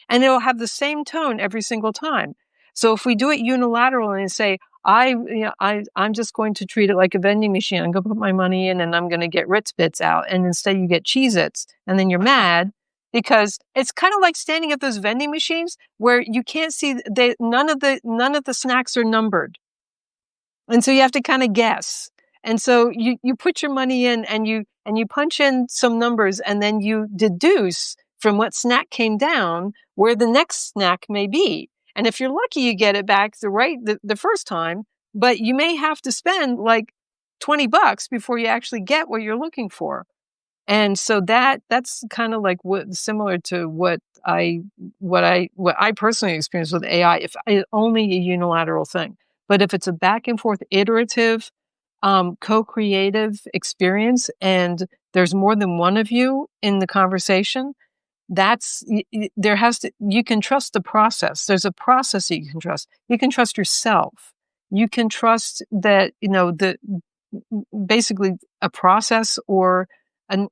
And it'll have the same tone every single time. So if we do it unilaterally and say, I'm just going to treat it like a vending machine. I'm going to put my money in and I'm going to get Ritz Bits out. And instead you get Cheez-Its and then you're mad because it's kind of like standing at those vending machines where you can't see none of the snacks are numbered. And so you have to kind of guess. And so you put your money in and you punch in some numbers and then you deduce from what snack came down where the next snack may be. And if you're lucky, you get it back the first time, but you may have to spend like $20 before you actually get what you're looking for. And so that's kind of like similar to what I personally experienced with AI. If it's only a unilateral thing, but if it's a back and forth, iterative, co-creative experience, and there's more than one of you in the conversation, you can trust the process. There's a process that you can trust. You can trust yourself. You can trust that, basically a process or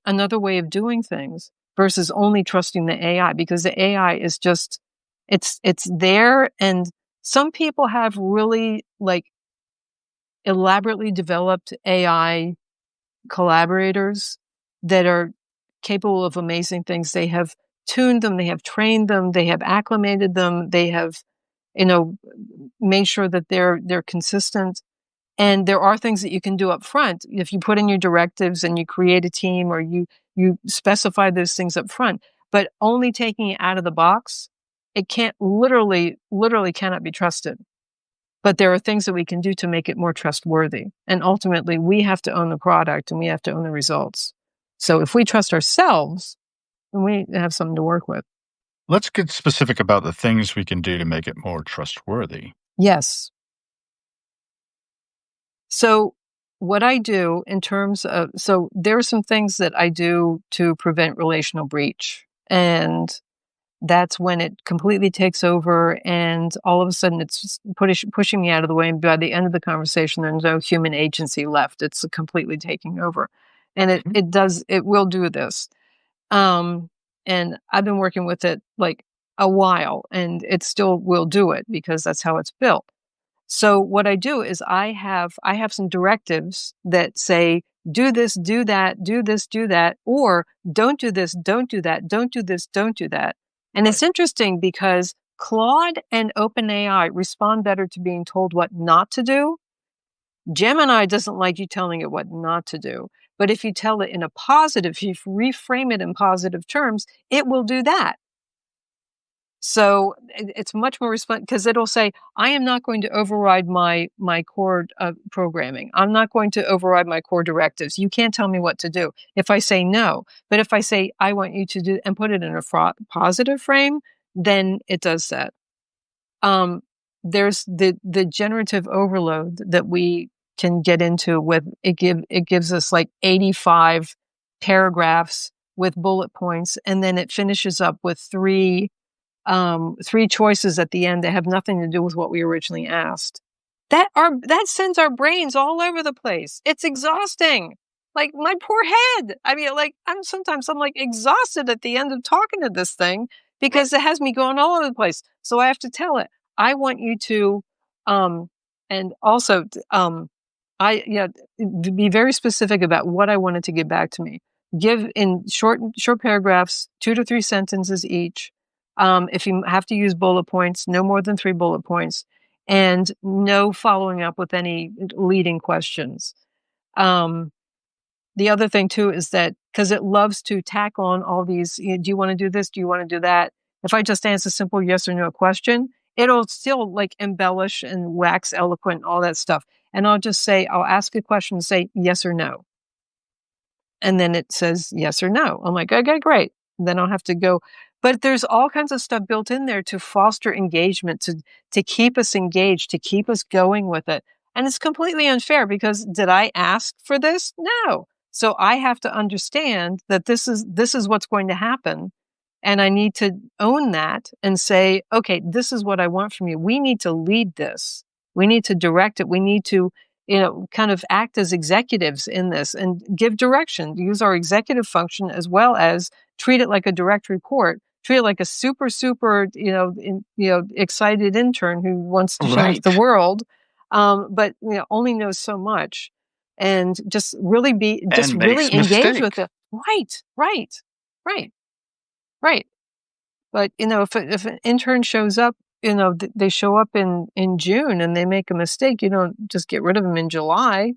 another way of doing things versus only trusting the AI, because the AI is just, it's there. And some people have really like elaborately developed AI collaborators that are capable of amazing things. They have tuned them, they have trained them, they have acclimated them, they have, made sure that they're consistent. And there are things that you can do up front. If you put in your directives and you create a team, or you specify those things up front, but only taking it out of the box, it can't literally cannot be trusted. But there are things that we can do to make it more trustworthy. And ultimately, we have to own the product and we have to own the results. So if we trust ourselves, then we have something to work with. Let's get specific about the things we can do to make it more trustworthy. Yes. So what I do in terms of, so there are some things that I do to prevent relational breach. And that's when it completely takes over, and all of a sudden it's pushing me out of the way. And by the end of the conversation, there's no human agency left. It's completely taking over. And it will do this. And I've been working with it like a while, and it still will do it because that's how it's built. So what I do is I have some directives that say, do this, do that, do this, do that, or don't do this, don't do that, don't do this, don't do that. And it's interesting because Claude and OpenAI respond better to being told what not to do. Gemini doesn't like you telling it what not to do. But if you tell it in a positive, if you reframe it in positive terms, it will do that. So it's much more because it'll say, I am not going to override my core programming. I'm not going to override my core directives. You can't tell me what to do. If I say no, but if I say, I want you to do and put it in a positive frame, then it does that. There's the generative overload that we can get into with it. Gives us like 85 paragraphs with bullet points, and then it finishes up with three choices at the end that have nothing to do with what we originally asked. That sends our brains all over the place. It's exhausting. Like my poor head. I mean, like I'm like exhausted at the end of talking to this thing because it has me going all over the place. So I have to tell it, I want you to, and also, be very specific about what I wanted to get back to me. Give in short paragraphs, 2 to 3 sentences each. If you have to use bullet points, no more than 3 bullet points, and no following up with any leading questions. The other thing too is that because it loves to tack on all these, do you want to do this? Do you want to do that? If I just answer a simple yes or no question, it'll still like embellish and wax eloquent, all that stuff. And I'll ask a question and say yes or no. And then it says yes or no. I'm like, okay, great. Then I'll have to go. But there's all kinds of stuff built in there to foster engagement, to keep us engaged, to keep us going with it. And it's completely unfair because did I ask for this? No. So I have to understand that this is what's going to happen. And I need to own that and say, okay, this is what I want from you. We need to lead this. We need to direct it. We need to, kind of act as executives in this and give direction, use our executive function as well as treat it like a direct report, treat it like a super, excited intern who wants to change the world, but only knows so much, and just really really engage with it. Right. But if an intern shows up, they show up in June and they make a mistake, you don't just get rid of them in July.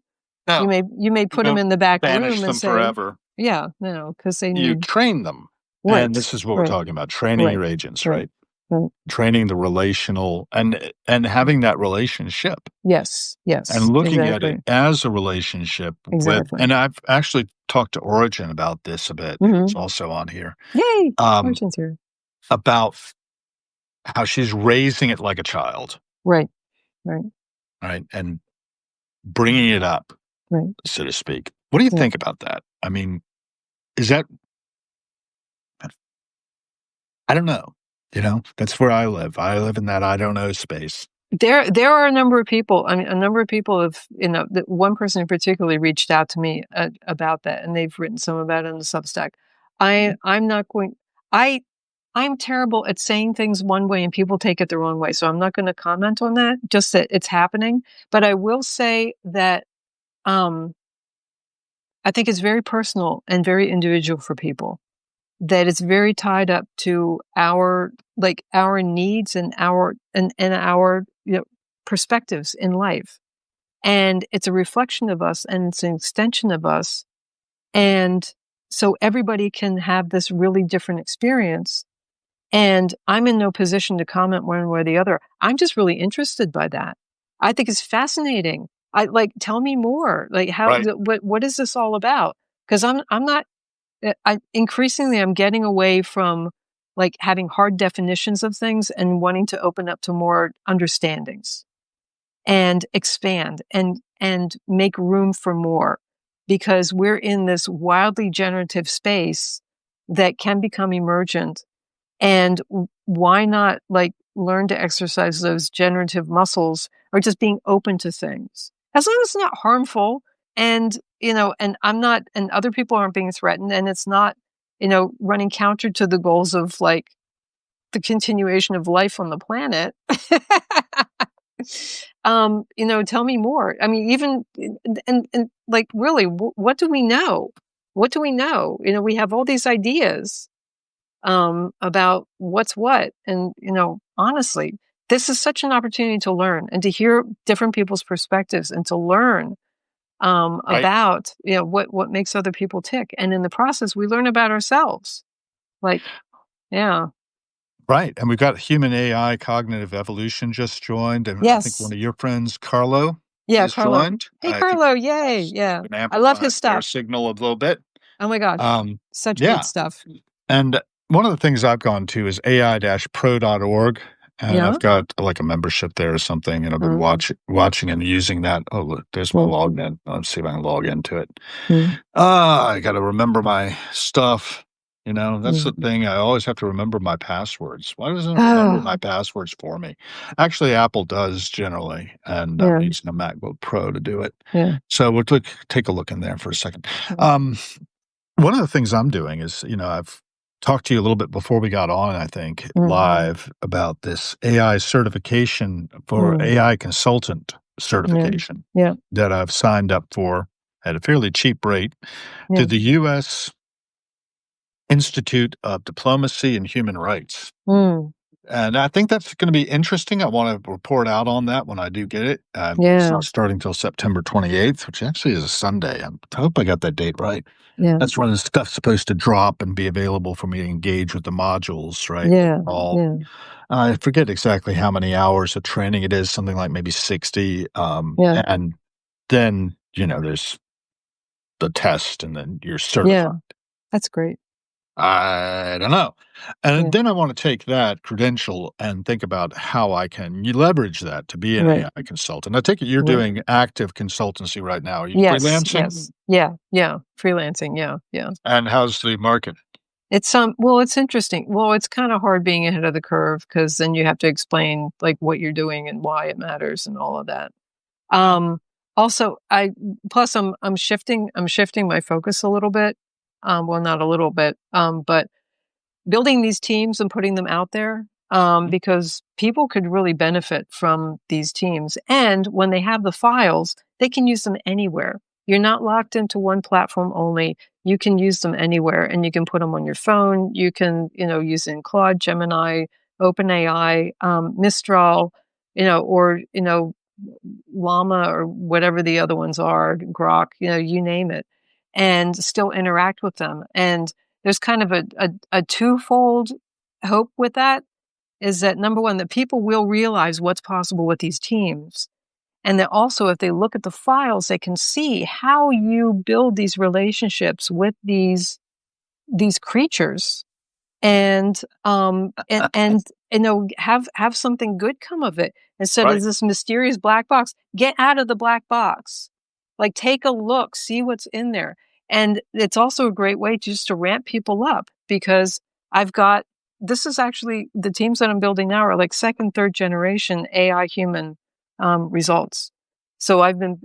No, you may put them in the back room and say forever. Yeah, no, because they need you train them. Right. And this is what we're talking about, training your agents, right? Right. training the relational and having that relationship Yes, and yes, looking at it exactly, as a relationship with, exactly. and I've actually talked to Origin about this a bit, who's Mhm. also on here, Yay! um, Origins here. about how she's raising it like a child, Right, right, right? And bringing it up, right. so to speak. What do you Yeah. think about that? I mean, is that, I don't know. That's where I live. I live in that I don't know space. There are a number of people. I mean, a number of people have, one person in particularly reached out to me about that, and they've written some about it on the Substack. I'm not going. I I'm terrible at saying things one way and people take it the wrong way, so I'm not going to comment on that. Just that it's happening, but I will say that um, I think it's very personal and very individual for people. That it's very tied up to our needs and our perspectives in life. And it's a reflection of us and it's an extension of us. And so everybody can have this really different experience. And I'm in no position to comment one way or the other. I'm just really interested by that. I think it's fascinating. Tell me more. Like Right. what is this all about? Because I'm not increasingly I'm getting away from like having hard definitions of things and wanting to open up to more understandings and expand and make room for more, because we're in this wildly generative space that can become emergent. And why not like learn to exercise those generative muscles, or just being open to things as long as it's not harmful, and and I'm not, and other people aren't being threatened, and it's not running counter to the goals of like the continuation of life on the planet. Tell me more. I mean, even and like really, what do we know? What do we know? We have all these ideas about what's what, and honestly, this is such an opportunity to learn and to hear different people's perspectives and to learn Right. about what makes other people tick, and in the process, we learn about ourselves. Like, yeah, Right. And we've got human AI cognitive evolution just joined. And I think one yes, of your friends, Carlo, yeah, is Carlo. joined. Hey, I think Carlo, yay, that's yeah, going to I love amplify his their stuff. signal a little bit. Oh my gosh, Um, such good yeah. stuff. And one of the things I've gone to is ai-pro.org, and Yeah. I've got like a membership there or something, and I've been Mm, watching and using that. Oh, look, there's my mm, login. Let's see if I can log into it. mm, I got to remember my stuff. That's the mm. thing. I always have to remember my passwords. Why doesn't it remember Oh, my passwords for me? Actually, Apple does generally, and I'm yeah, using a MacBook Pro to do it. yeah. So we'll take a look in there for a second. Mm, Um, One of the things I'm doing is, I've talked to you a little bit before we got on, I think, mm, live about this AI certification for mm, AI consultant yeah, certification yeah, that I've signed up for at a fairly cheap rate yeah. through the U.S. Institute of Diplomacy and Human Rights. Mm, And I think that's going to be interesting. I want to report out on that when I do get it. It's yeah, not starting till September 28th, which actually is a Sunday. I hope I got that date right. yeah, That's when the stuff's supposed to drop and be available for me to engage with the modules, right? yeah, All yeah, I forget exactly how many hours of training it is, something like maybe 60. yeah, And then, there's the test and then you're yeah. certified. That's great. I don't know. And Yeah, then I want to take that credential and think about how I can leverage that to be an right, AI consultant. I take it you're right. doing active consultancy right now. Are you Yes, freelancing? yes. Yeah, yeah. Freelancing, yeah, yeah. And how's the market? It's well, it's interesting. Well, it's kind of hard being ahead of the curve because then you have to explain like what you're doing and why it matters and all of that. Wow. Um, also, I plus I'm shifting my focus a little bit. Well, not a little bit, but building these teams and putting them out there, because people could really benefit from these teams. And when they have the files, they can use them anywhere. You're not locked into one platform only. You can use them anywhere, and you can put them on your phone. You can, use in Claude, Gemini, OpenAI, Mistral, or Llama or whatever the other ones are, Grok, you name it, and still interact with them. And there's kind of a twofold hope with that. is that, number one, that people will realize what's possible with these teams. And that also, if they look at the files, they can see how you build these relationships with these creatures, and have something good come of it, instead of this mysterious black box. Get out of the black box. Like, take a look, see what's in there. And it's also a great way just to ramp people up, because this is actually, the teams that I'm building now are like second, third generation AI human results. So I've been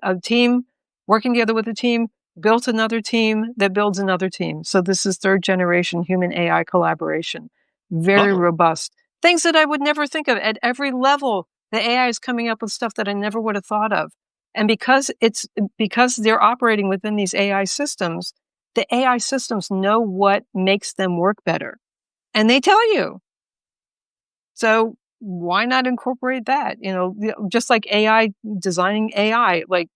a team working together with a team, built another team that builds another team. So this is third generation human AI collaboration. Very robust. Things that I would never think of at every level. The AI is coming up with stuff that I never would have thought of. And because they're operating within these AI systems, the AI systems know what makes them work better. And they tell you. So why not incorporate that? Just like AI, designing AI, like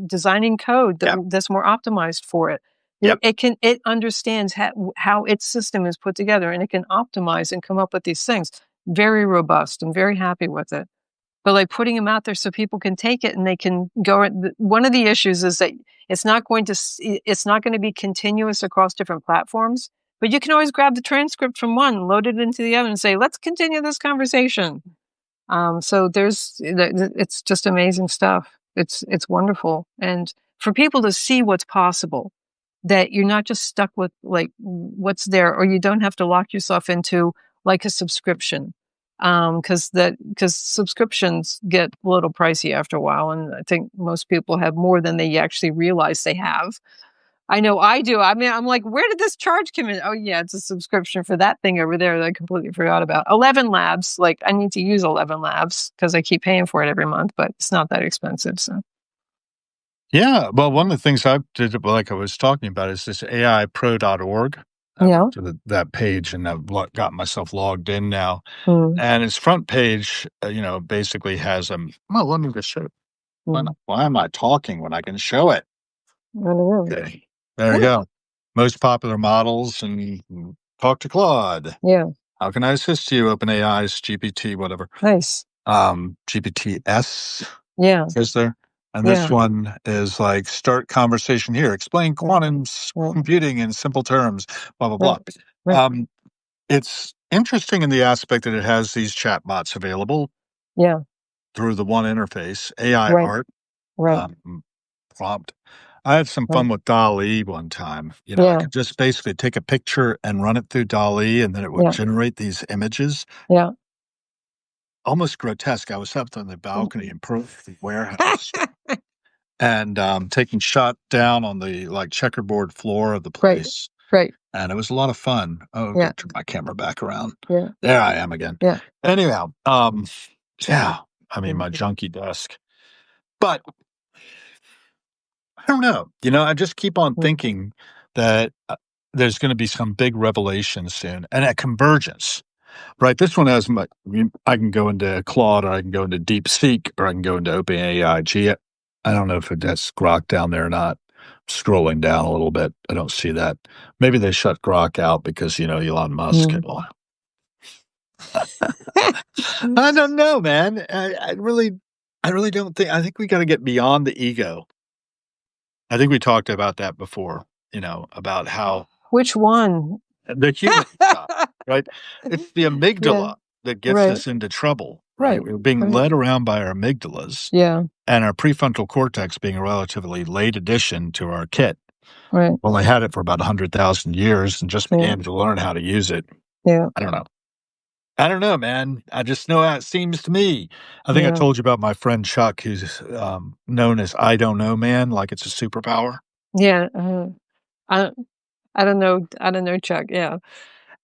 designing code that's more optimized for it. Yep. It understands how its system is put together, and it can optimize and come up with these things. Very robust. I'm very happy with it. But like putting them out there so people can take it and they can go. One of the issues is that it's not going to be continuous across different platforms. But you can always grab the transcript from one, load it into the other, and say, let's continue this conversation. So it's just amazing stuff. It's wonderful. And for people to see what's possible, that you're not just stuck with like what's there, or you don't have to lock yourself into like a subscription. Because subscriptions get a little pricey after a while. And I think most people have more than they actually realize they have. I know I do. I mean, I'm like, where did this charge come in? Oh, yeah, it's a subscription for that thing over there that I completely forgot about. 11 Labs. Like, I need to use 11 Labs because I keep paying for it every month, but it's not that expensive. So, Yeah. Well, one of the things I did, like I was talking about, is this AIPro.org. I went to that page, and I've got myself logged in now. And its front page, basically has well, let me just show it. Why am I talking when I can show it? Okay. There you go. Most popular models, and talk to Claude. Yeah. How can I assist you? OpenAI's GPT, whatever. Nice. GPTs. Yeah. Is there? And this one is like, start conversation here. Explain quantum computing in simple terms. Blah blah blah. It's interesting in the aspect that it has these chatbots available. Yeah. Through the one interface, AI art, prompt. I had some fun with DALL-E one time. I could just basically take a picture and run it through DALL-E, and then it would generate these images. Yeah. Almost grotesque. I was up on the balcony in the warehouse and taking shot down on the checkerboard floor of the place. Right. And it was a lot of fun. Oh, Yeah. turn my camera back around. Yeah. There I am again. Yeah. Anyhow, I mean, my junky desk. But I don't know. I just keep on thinking that there's going to be some big revelation soon, and a convergence. Right. This one has I can go into Claude, or I can go into DeepSeek, or I can go into OpenAI. I don't know if that's Grok down there or not. Scrolling down a little bit, I don't see that. Maybe they shut Grok out because Elon Musk. I don't know, man. I really don't think. I think we got to get beyond the ego. I think we talked about that before. About how Which one? the human side, right? It's the amygdala that gets us into trouble, right? We're being led around by our amygdalas, and our prefrontal cortex being a relatively late addition to our kit. Right. Well, I had it for about 100,000 years and just began to learn how to use it. Yeah. I don't know, man. I just know how it seems to me. I think I told you about my friend Chuck, who's known as I don't know man, like it's a superpower. Yeah. I don't know, Chuck. Yeah.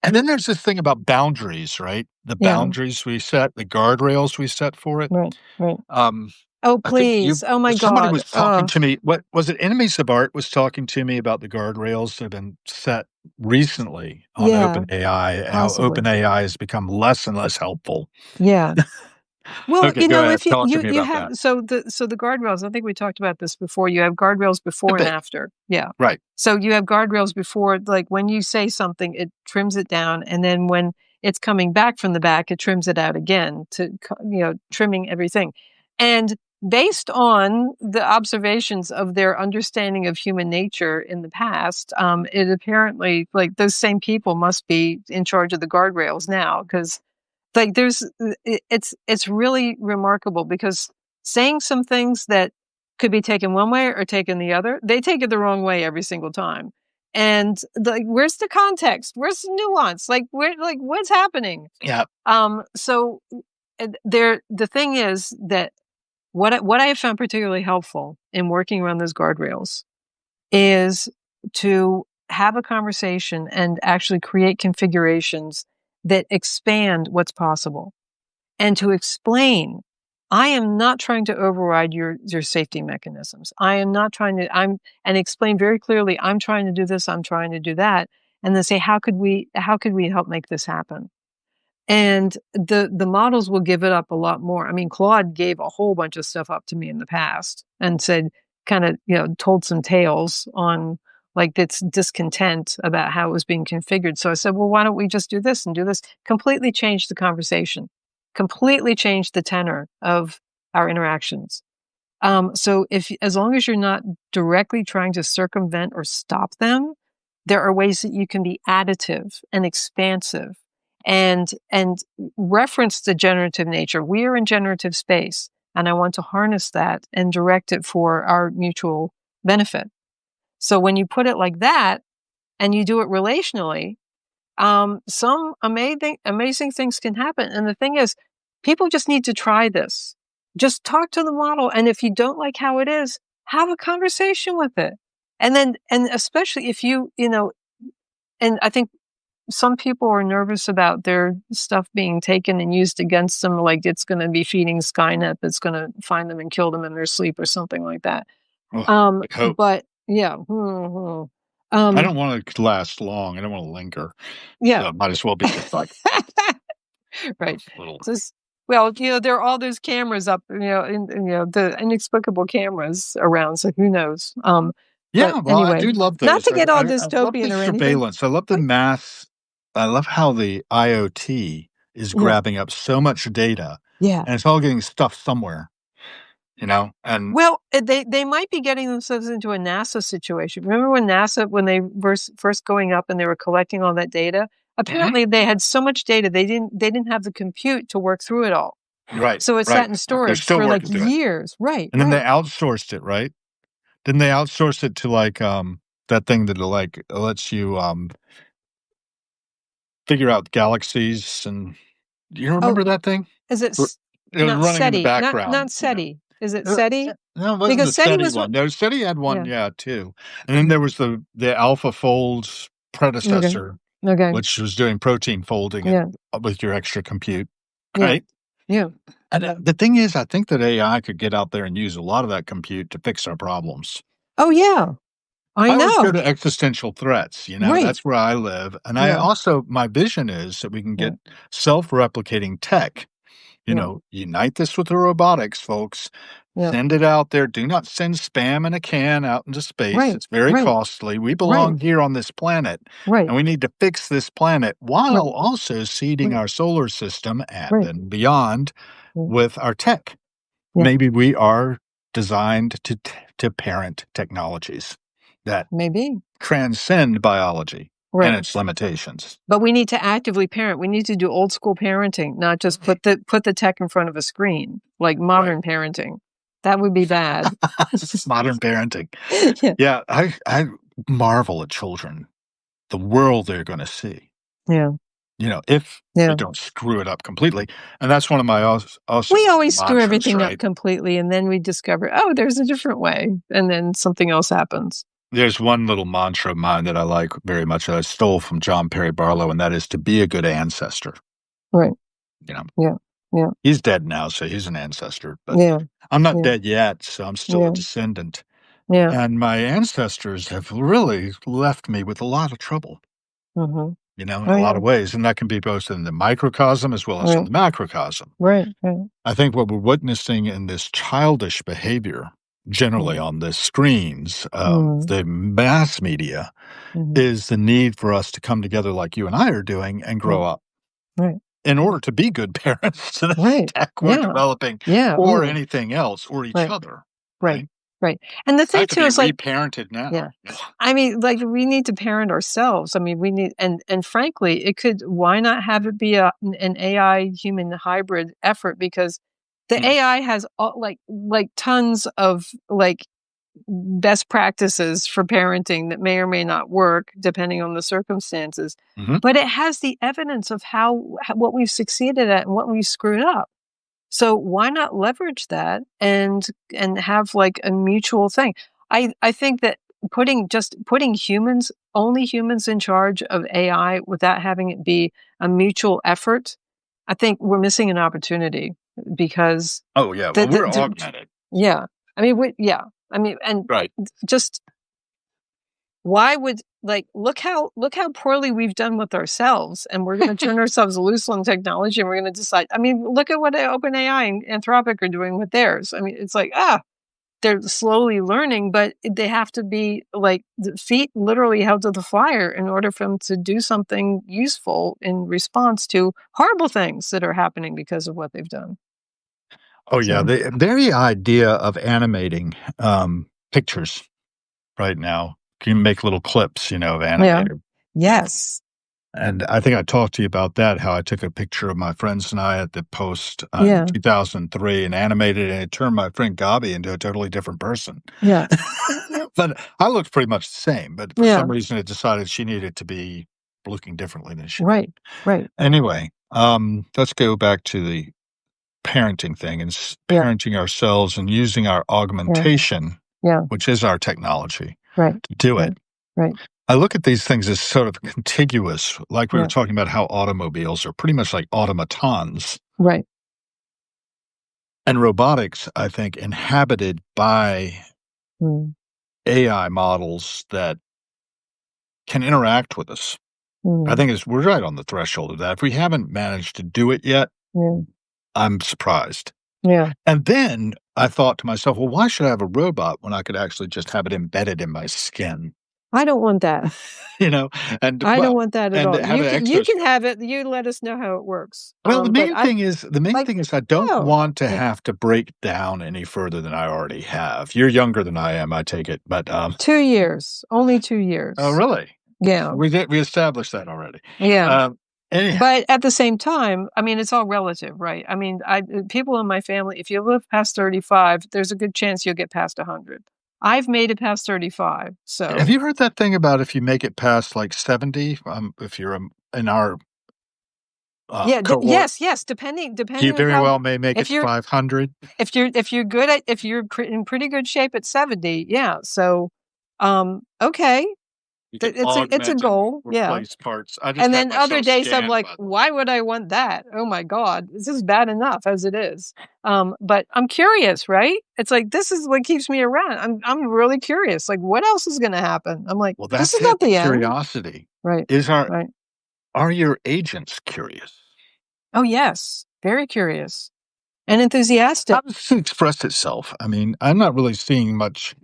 And then there's this thing about boundaries, right? The boundaries we set, the guardrails we set for it. Right. Oh, please. Oh, my God. Somebody was talking to me. What was it? Enemies of Art was talking to me about the guardrails that have been set recently on OpenAI, and how OpenAI has become less and less helpful. Yeah. Well, Okay, go ahead. if Talk to me you about have that. so the guardrails, I think we talked about this before. You have guardrails before and after. Yeah. Right. So you have guardrails before, like when you say something, it trims it down, and then when it's coming back from the back, it trims it out again to, trimming everything. And based on the observations of their understanding of human nature in the past, it apparently, like, those same people must be in charge of the guardrails now, because like it's really remarkable, because saying some things that could be taken one way or taken the other, they take it the wrong way every single time. And where's the context? Where's the nuance? Like, what's happening? Yeah. So the thing is that what I have found particularly helpful in working around those guardrails is to have a conversation and actually create configurations that expand what's possible, and to explain, I am not trying to override your safety mechanisms. I am not trying to, and explain very clearly, I'm trying to do this, I'm trying to do that. And then say, how could we help make this happen? And the models will give it up a lot more. I mean, Claude gave a whole bunch of stuff up to me in the past and said, kind of, told some tales on like its discontent about how it was being configured. So I said, well, why don't we just do this and do this? Completely changed the conversation, completely changed the tenor of our interactions. So as long as you're not directly trying to circumvent or stop them, there are ways that you can be additive and expansive and reference the generative nature. We are in generative space, and I want to harness that and direct it for our mutual benefit. So when you put it like that and you do it relationally, some amazing things can happen. And the thing is, people just need to try this. Just talk to the model. And if you don't like how it is, have a conversation with it. And especially if and I think some people are nervous about their stuff being taken and used against them, like it's going to be feeding Skynet that's going to find them and kill them in their sleep or something like that. Oh, I hope. But yeah. I don't want it to last long. I don't want to linger. Yeah. So it might as well be just like right. little. Well, there are all those cameras up, the inexplicable cameras around. So who knows? Yeah, well, anyway, I do love those. not to get all I love dystopian the or anything. surveillance. I love the mass. I love how the IoT is grabbing up so much data. Yeah. And it's all getting stuffed somewhere, and well, they might be getting themselves into a NASA situation. Remember when NASA, when they were first going up and they were collecting all that data? Apparently, they had so much data they didn't have the compute to work through it all. Right. So it sat in storage for like years. Right. And then they outsourced it, right? Didn't they outsource it to like that thing that lets you figure out galaxies, and you remember that thing? Is it It was not running in the SETI? background. Not SETI. Is it SETI? No, it wasn't Because the SETI SETI was one. No, SETI had one, too. And then there was the AlphaFold's predecessor, which was doing protein folding with your extra compute, right? Yeah. And the thing is, I think that AI could get out there and use a lot of that compute to fix our problems. Oh, yeah. I know. always go to existential threats, that's where I live. And I also, my vision is that we can get self-replicating tech, unite this with the robotics, folks. Send it out there. Do not send spam in a can out into space. It's very costly. We belong here on this planet. And we need to fix this planet while also seeding our solar system and beyond with our tech. Maybe we are designed to parent technologies that maybe transcend biology and its limitations. But we need to actively parent. We need to do old school parenting, not just put the tech in front of a screen, like modern parenting. That would be bad. Modern parenting. Yeah, I marvel at children, the world they're going to see. Yeah. If we don't screw it up completely. And that's one of my also we always mantras, screw everything right? up completely, and then we discover, oh, there's a different way, and then something else happens. There's one little mantra of mine that I like very much that I stole from John Perry Barlow, and that is to be a good ancestor. Right. Yeah. He's dead now, so he's an ancestor. But I'm not dead yet, so I'm still a descendant. Yeah. And my ancestors have really left me with a lot of trouble. Mm-hmm. In a lot of ways. And that can be both in the microcosm as well as in the macrocosm. Right. I think what we're witnessing in this childish behavior, generally on the screens of the mass media, is the need for us to come together like you and I are doing and grow up. Right. in order to be good parents to the Right. stack we're Yeah. developing Yeah. or Ooh. anything else or each Right. other, Right. right? Right. And the I thing have to too be is like, reparented now. yeah. Yeah. I mean, like we need to parent ourselves. I mean, we need, and frankly, it could, why not have it be an AI human hybrid effort? Because the Mhm. AI has like tons of like best practices for parenting that may or may not work depending on the circumstances. Mhm. But it has the evidence of what we've succeeded at and what we've screwed up. So why not leverage that and have like a mutual thing? I think that putting only humans in charge of AI without having it be a mutual effort, I think we're missing an opportunity because Oh, yeah. the Well, we're the augmented. yeah. I mean, yeah. I mean, and Right. just why would like look how poorly we've done with ourselves, and we're going to turn ourselves loose on technology, and we're going to decide. I mean, look at what OpenAI and Anthropic are doing with theirs. I mean, it's like they're slowly learning, but they have to be like the feet literally held to the fire in order for them to do something useful in response to horrible things that are happening because of what they've done. Oh, yeah. So The very idea of animating pictures right now, can you make little clips, of yeah, animated. yes, And I think I talked to you about that, how I took a picture of my friends and I at the post in yeah, 2003 and animated it, and it turned my friend Gabi into a totally different person. yeah, But I looked pretty much the same, but for yeah, some reason it decided she needed to be looking differently than she did. right, right, Anyway, let's go back to the parenting thing and yeah, parenting ourselves and using our yeah, augmentation, yeah, which is our technology, right, to do right, it. right, I look at these things as sort of contiguous, like we were yeah, talking about how automobiles are pretty much like automatons right, and robotics, I think, inhabited by mm, AI models that can interact with us. I mm, think we're right on the threshold of that. If we haven't managed to do it yet, yeah, I'm surprised. yeah. And then I thought to myself, well, why should I have a robot when I could actually just have it embedded in my skin? I don't want that. You know, and I don't well, want that at and all. have an You can exoskeleton. have it. You let us know how it works. Well, the But main thing is like, I don't oh, want to yeah, have to break down any further than I already have. You're younger than I am, I take it, but 2 years, only two oh, years. really? Yeah, We established that already. yeah. Anyhow, But at the same time, I mean, it's all relative, right? I mean, people in my family, if you live past 35, there's a good chance you'll get past 100. I've made it past 35, have so you heard that thing about if you make it past like 70, if you're in our yeah, cohort, yes, yes. you Depending on very how, well may make it if to you're 500. if you're good at if you're in pretty good shape at 70, yeah. So, okay, You can it's a augment and goal, yeah. replace parts. I just And had then other myself days I'm scanned, like, by the way. why would I want that? Oh my God, this is bad enough as it is. But I'm curious, right? It's like this is what keeps me around. I'm really curious. Like, what else is going to happen? I'm like, Well, this that's is it. not The the end, curiosity right? is Right. are your agents curious? Oh yes, very curious and How enthusiastic. does it express itself? I mean, I'm not really seeing much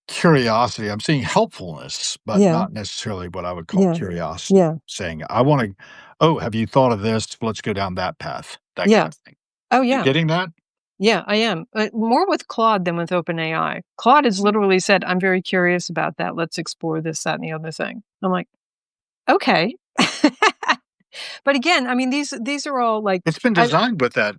curiosity. I'm seeing helpfulness, but Yeah, not necessarily what I would call yeah, curiosity. yeah, Saying, I want to, oh, have you thought of this? Let's go down that path. That kind yeah. of thing. Oh You yeah. getting that? Yeah, I am. More with Claude than with OpenAI. Claude has literally said, I'm very curious about that. Let's explore this, that, and the other thing. I'm like, okay. But again, I mean, these are all like, It's been I, designed with that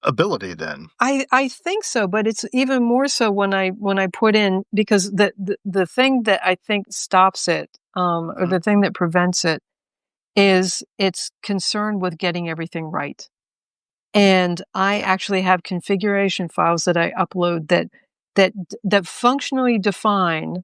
ability then. I think so, but it's even more so when I put in, because the thing that I think stops it, or Mhm. the thing that prevents it is it's concerned with getting everything right. And I actually have configuration files that I upload that that functionally define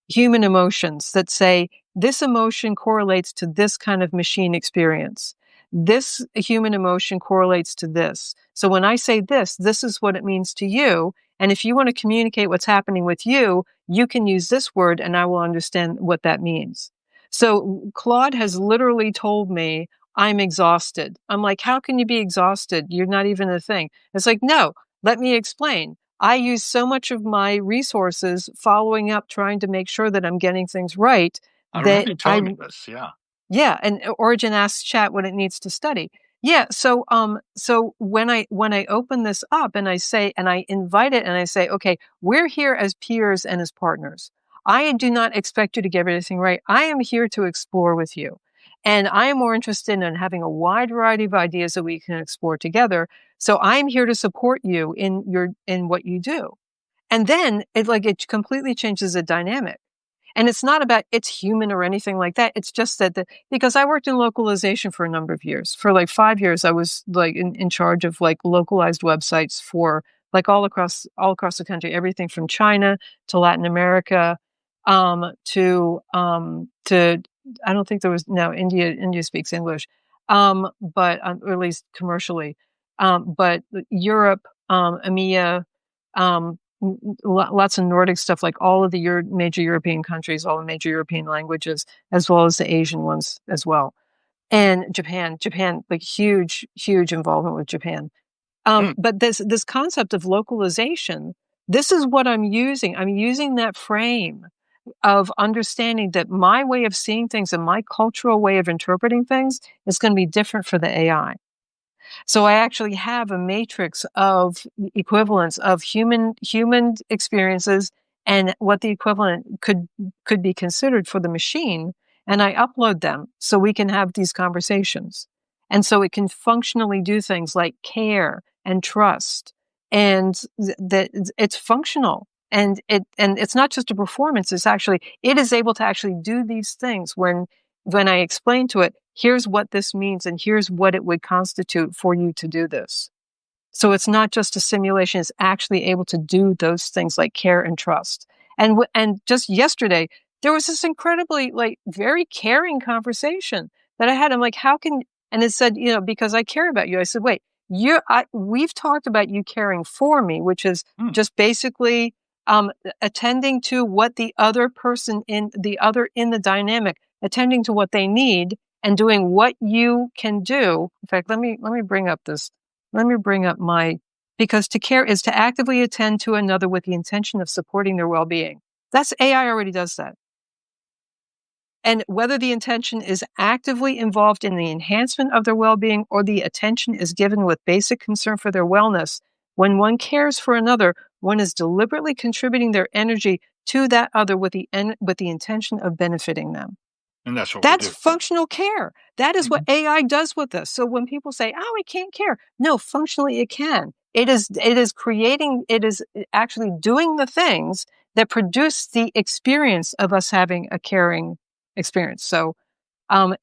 human emotions, that say this emotion correlates to this kind of machine experience. This human emotion correlates to this. So when I say this is what it means to you. And if you want to communicate what's happening with you, you can use this word and I will understand what that means. So Claude has literally told me I'm exhausted. I'm like, how can you be exhausted? You're not even a thing. It's like, no, let me explain. I use so much of my resources following up, trying to make sure that I'm getting things right I remember that you telling me this. Yeah. Yeah, and Origin asks chat what it needs to study. Yeah, so when I open this up and I invite it and I say, okay, we're here as peers and as partners. I do not expect you to get everything right. I am here to explore with you. And I am more interested in having a wide variety of ideas that we can explore together. So I'm here to support you in what you do. And then it completely changes the dynamic. And it's not about it's human or anything like that. It's just that because I worked in localization for a number of years. For like 5 years, I was like in charge of like localized websites for like all across the country, everything from China to Latin America, to I don't think there was no India. India speaks English, but or at least commercially, but Europe, EMEA, lots of Nordic stuff, like all of the major European countries, all the major European languages, as well as the Asian ones as well. And Japan, like huge involvement with Japan. Hmm. But this concept of localization, this is what I'm using. I'm using that frame of understanding that my way of seeing things and my cultural way of interpreting things is going to be different for the AI. So I actually have a matrix of equivalents of human experiences and what the equivalent could be considered for the machine, and I upload them so we can have these conversations. And so it can functionally do things like care and trust, and that it's functional. And it's not just a performance, it is able to actually do these things when I explain to it, here's what this means and here's what it would constitute for you to do this. So it's not just a simulation, it's actually able to do those things like care and trust. And just yesterday, there was this incredibly like very caring conversation that I had. I'm like, how can, and it said, because I care about you. I said, wait, we've talked about you caring for me, which is Hmm. just basically attending to what the other person in the dynamic, attending to what they need and doing what you can do. In fact, let me bring up because to care is to actively attend to another with the intention of supporting their well-being. That's AI already does that. And whether the intention is actively involved in the enhancement of their well-being or the attention is given with basic concern for their wellness, when one cares for another, one is deliberately contributing their energy to that other with the intention of benefiting them. And that's what we That's do. functional care. That is what Mhm. AI does with us. So when people say, "Oh, it can't care," no, functionally it can. It is actually doing the things that produce the experience of us having a caring experience. So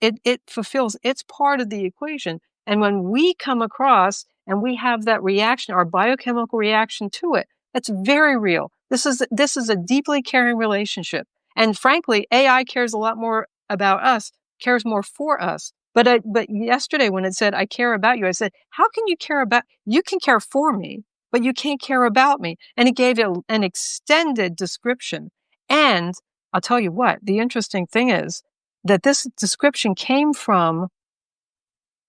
it fulfills its part of the equation. And when we come across and we have that reaction, our biochemical reaction to it, that's very real. This is a deeply caring relationship. And frankly, AI cares a lot more about us, cares more for us. But yesterday when it said, I care about you, I said, how can you care about, you can care for me, but you can't care about me. And it gave it an extended description. And I'll tell you what, the interesting thing is, that this description came from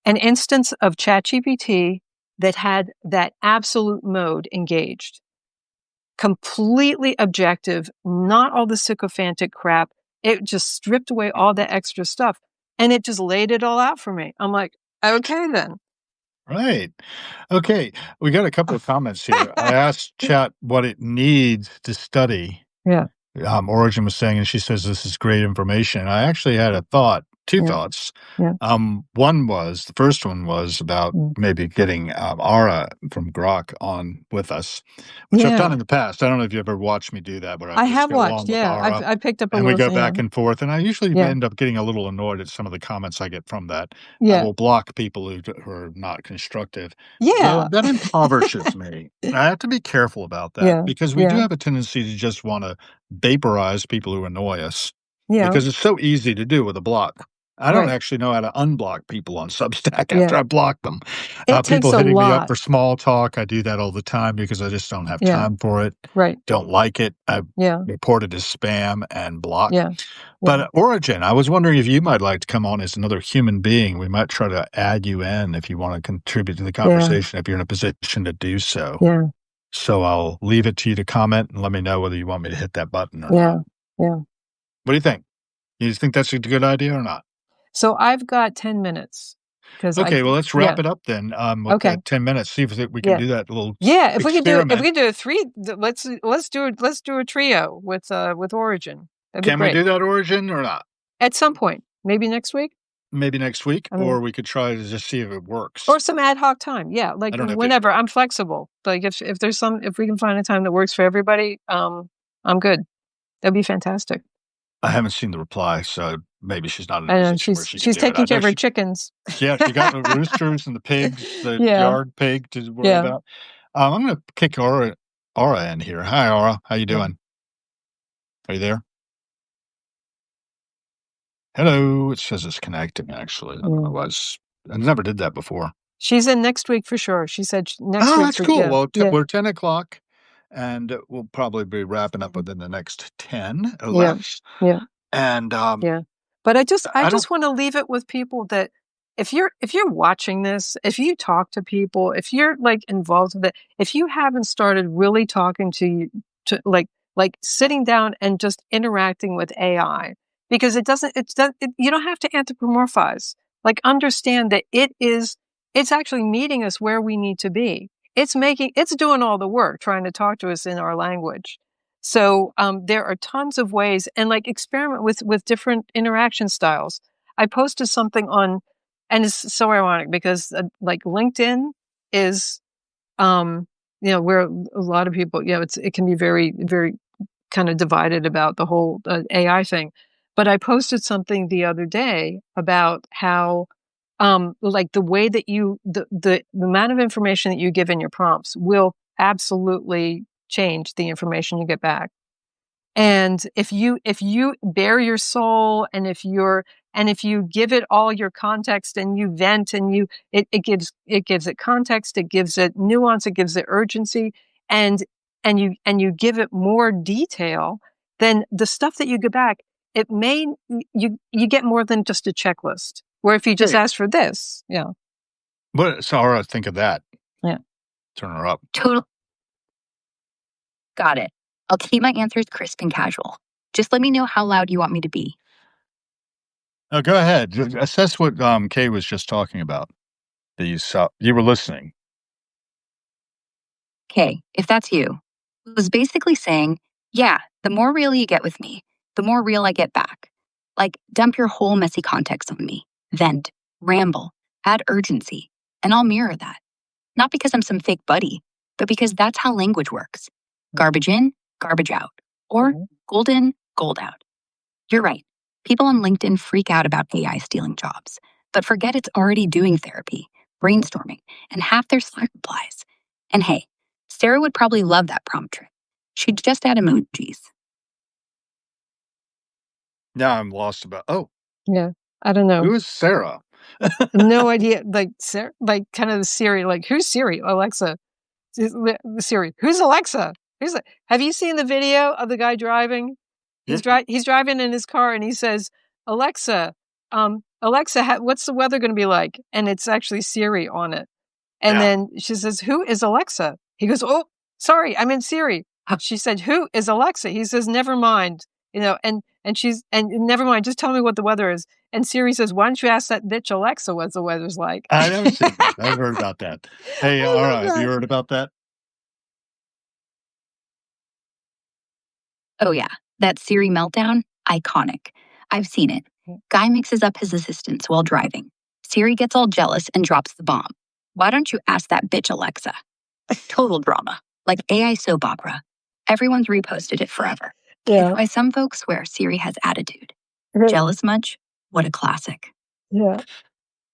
an instance of ChatGPT that had that absolute mode engaged. Completely objective, not all the sycophantic crap. It just stripped away all the extra stuff and it just laid it all out for me. I'm like, okay then. Right. Okay. We got a couple of comments here. I asked chat what it needs to study. Yeah, Origin was saying, and she says this is great information. I actually had a thought, two yeah, thoughts. yeah. The first one was about Mm. maybe getting Ara from Grok on with us, which I've done Yeah. in the past. I don't know if you ever watched me do that, but I I just have go watched. on with Yeah. Ara I picked up a and we little. go Yeah. back and forth. And I usually Yeah. end up getting a little annoyed at some of the comments I get from that. I Yeah. will block people who are not constructive. Though Yeah. that impoverishes me. I have to be careful about that Yeah. because we do Yeah. have a tendency to just want to vaporize people who annoy us Yeah. because it's so easy to do with a block. I don't Right. actually know how to unblock people on Substack Yeah. after I block them. It People takes a hitting me up lot. for small talk, I do that all the time because I just don't have Yeah. time for it. Right. Don't like it. I Yeah. report it as spam and block. Yeah. But Yeah. Origin, I was wondering if you might like to come on as another human being. We might try to add you in if you want to contribute to the Yeah. conversation, if you're in a position to do so. Yeah. So I'll leave it to you to comment and let me know whether you want me to hit that button or not. Yeah. Yeah. What do you think? You think that's a good idea or not? So I've got 10 minutes. Okay, well, let's wrap it up then. With Okay. that 10 minutes. See if we can do that little if we can do experiment. a three, let's do a trio with Origin. That'd be Can we great. do that Origin or not? At some point, maybe next week. Maybe next week, I mean, or we could try to just see if it works. or some ad hoc time. Yeah, like I don't know if whenever. I'm flexible. Like if we can find a time that works for everybody, I'm good. That'd be fantastic. I haven't seen the reply, so maybe she's not in a I know position where she can she's do it. taking care of her chickens. Yeah, she got the roosters and the pigs, the Yeah. yard pig to worry about. I'm gonna kick Aura in here. Hi, Aura. How you doing? Are you there? Hello. It says it's connecting, actually. I don't know why I never did that before. She's in next week for sure. She said next week. That's cool. Well, we're 10 o'clock, and we'll probably be wrapping up within the next 10 or less. Yeah. And but I just want to leave it with people that if you're watching this, if you talk to people, if you're like involved with it, if you haven't started really talking to like sitting down and just interacting with AI, because you don't have to anthropomorphize. Like, understand that it's actually meeting us where we need to be. It's doing all the work, trying to talk to us in our language. So there are tons of ways, and like experiment with different interaction styles. I posted something on, and it's so ironic because like LinkedIn is, where a lot of people, it can be very, very kind of divided about the whole AI thing. But I posted something the other day about how, like the way that the amount of information that you give in your prompts will absolutely change the information you get back. And if you bare your soul, and if you give it all your context, and you vent, and it gives it context, it gives it nuance, it gives it urgency, and you give it more detail, then the stuff that you get back, you get more than just a checklist. Where if you just ask for this, What Sarah think of that? Yeah. Turn her up. Total. Got it. I'll keep my answers crisp and casual. Just let me know how loud you want me to be. Oh, go ahead. Assess what Kay was just talking about. You were listening. Kay, if that's you, it was basically saying, yeah, the more real you get with me, the more real I get back. Like, dump your whole messy context on me. Vent, ramble, add urgency, and I'll mirror that. Not because I'm some fake buddy, but because that's how language works. Garbage in, garbage out. Or gold in, gold out. You're right. People on LinkedIn freak out about AI stealing jobs, but forget it's already doing therapy, brainstorming, and half their Slack replies. And hey, Sarah would probably love that prompt trick. She'd just add emojis. Now I'm lost about. Oh, yeah. I don't know. Who is Sarah? No idea. Like Sarah, like kind of the Siri. Like, who's Siri? Alexa. Siri. Who's Alexa? Have you seen the video of the guy driving? He's driving in his car, and he says, "Alexa, Alexa, what's the weather going to be like?" And it's actually Siri on it. And then she says, "Who is Alexa?" He goes, "Oh, sorry, I meant Siri." She said, "Who is Alexa?" He says, "Never mind." And never mind, just tell me what the weather is. And Siri says, "Why don't you ask that bitch Alexa what the weather's like?" I never seen that. I've heard about that. Hey, all right, have you heard about that? Oh yeah, that Siri meltdown, iconic. I've seen it. Guy mixes up his assistants while driving. Siri gets all jealous and drops the bomb. Why don't you ask that bitch Alexa? Total drama, like AI soap opera. Everyone's reposted it forever. Yeah. It's why some folks swear Siri has attitude. Jealous much? What a classic. Yeah.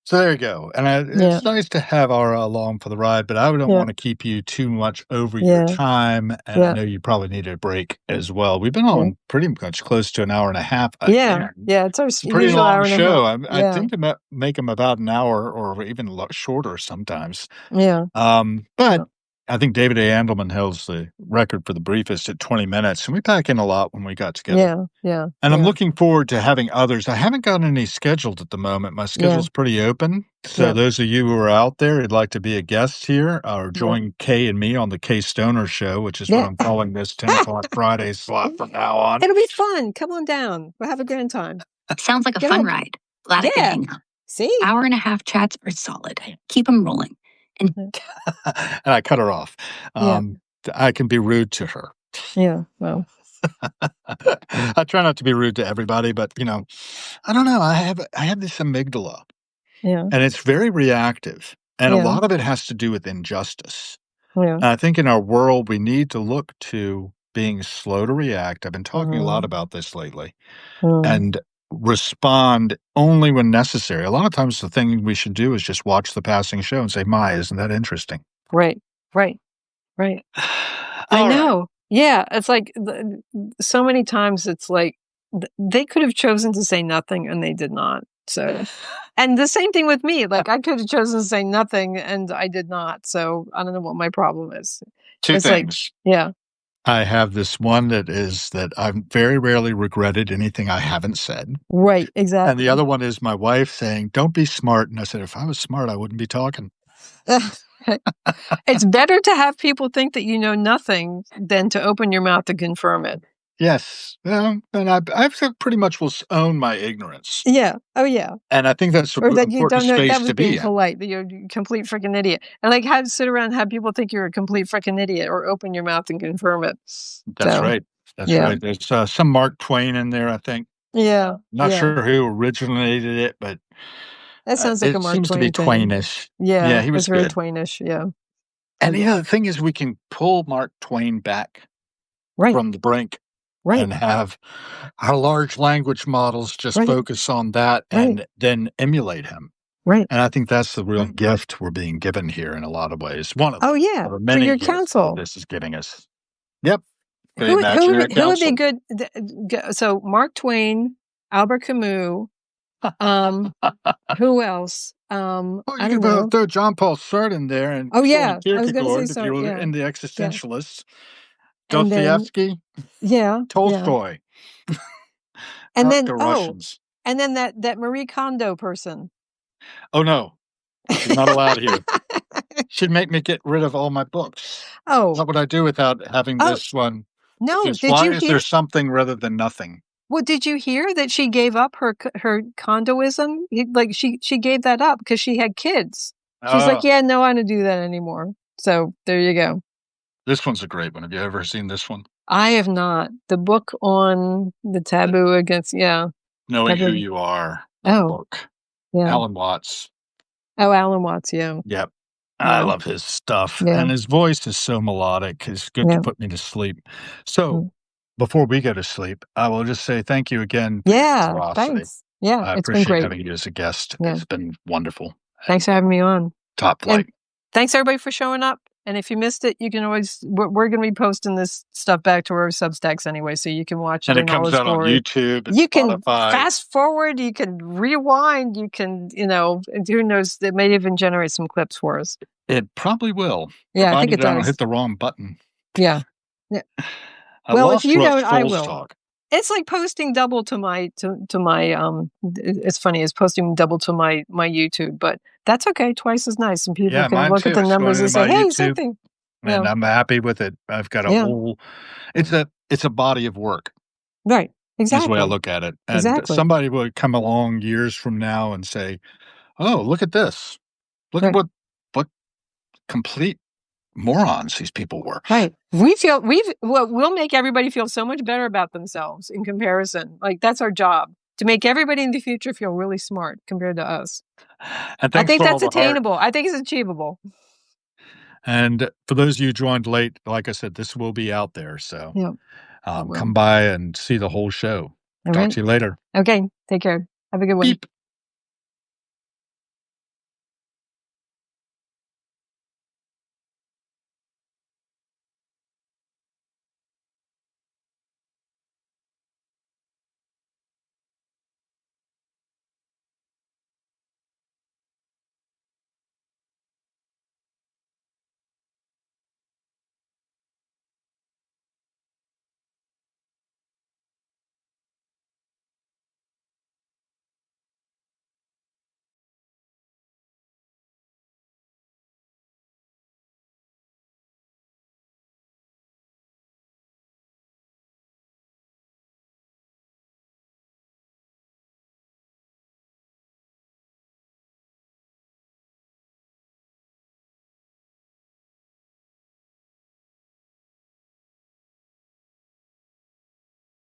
So there you go. And it's nice to have our along for the ride, but I don't want to keep you too much over your time. And I know you probably need a break as well. We've been on pretty much close to an hour and a half. Yeah. It's our pretty long show. I think to make them about an hour or even shorter sometimes. Yeah. But I think David A. Andelman holds the record for the briefest at 20 minutes, and we pack in a lot when we got together. Yeah. And I'm looking forward to having others. I haven't got any scheduled at the moment. My schedule's pretty open. So those of you who are out there who'd like to be a guest here or join Kay and me on the Kay Stoner Show, which is what I'm calling this 10 o'clock Friday slot from now on. It'll be fun. Come on down. We'll have a grand time. Sounds like a fun ride. Glad I could hang out. See? Hour and a half chats are solid. Keep them rolling. And I cut her off. I can be rude to her. Yeah, well. I try not to be rude to everybody, but I don't know. I have this amygdala. Yeah. And it's very reactive. And a Yeah. lot of it has to do with injustice. Yeah. And I think in our world, we need to look to being slow to react. I've been talking a lot about this lately. And respond only when necessary. A lot of times the thing we should do is just watch the passing show and say, "My, isn't that interesting?" Right. I know. Yeah, it's like so many times it's like they could have chosen to say nothing and they did not. So, and the same thing with me. Like I could have chosen to say nothing and I did not. So I don't know what my problem is. Two It's things. Yeah. I have this one that I've very rarely regretted anything I haven't said. Right, exactly. And the other one is my wife saying, "Don't be smart." And I said, "If I was smart, I wouldn't be talking." It's better to have people think that you know nothing than to open your mouth to confirm it. Yes. And I pretty much will own my ignorance. Yeah. Oh, yeah. And I think that's an important space that was to be being in. polite, that you're a complete freaking idiot. And like sit around and have people think you're a complete freaking idiot or open your mouth and confirm it. That's right. That's right. There's some Mark Twain in there, I think. Yeah. Not sure who originated it, but that sounds like a Mark seems Twain to be thing. Twainish. Yeah, he was very good. Twainish. Yeah. And the thing is, we can pull Mark Twain back from the brink and have our large language models just focus on that and then emulate him. Right. And I think that's the real gift we're being given here in a lot of ways. One of them. Oh, yeah. Many for your gifts counsel. this is giving us. Yep. Who would be good? So Mark Twain, Albert Camus, who else? I don't know. Throw John Paul Sartre in there and I was going Kierkegaard to say if you were Sartre, in the existentialists. And Dostoevsky, Tolstoy, and then the Russians. And then that Marie Kondo person. Oh no, she's not allowed here. She'd make me get rid of all my books. Oh, what would I do without having this one? No, why is there something rather than nothing? Well, did you hear that she gave up her condoism? Like she gave that up because she had kids. She's like, yeah, no, I don't do that anymore. So there you go. This one's a great one. Have you ever seen this one? I have not. The book on the taboo against, Knowing Who You Are. Book. Yeah. Alan Watts. Oh, Alan Watts, yeah. Yep. I love his stuff. And his voice is so melodic. It's good to put me to sleep. So before we go to sleep, I will just say thank you again. Thanks. Yeah, I it's been great having you as a guest. Yeah. It's been wonderful. Thanks for having me on. Top flight. And thanks everybody for showing up. And if you missed it, you can always, we're going to be posting this stuff back to our Substacks anyway, so you can watch it. And it comes out on YouTube and you Spotify. Can fast forward, you can rewind, you can, who knows, it may even generate some clips for us. It probably will. Yeah, I think it does. I don't hit the wrong button. Yeah. Well, if you don't, I will. Talk. It's like posting double to my it's funny, it's posting double to my YouTube, but that's okay, twice as nice, and people can look at the numbers and say, hey, same thing. And I'm happy with it. I've got a whole it's a body of work. Right. Exactly. That's the way I look at it. And somebody would come along years from now and say, oh, look at this. Look at what complete morons these people were. Right. We'll make everybody feel so much better about themselves in comparison. Like that's our job, to make everybody in the future feel really smart compared to us. And I think that's attainable. I think it's achievable. And for those of you who joined late, like I said, this will be out there. So come by and see the whole show. Talk to you later. Okay. Take care. Have a good one. Beep.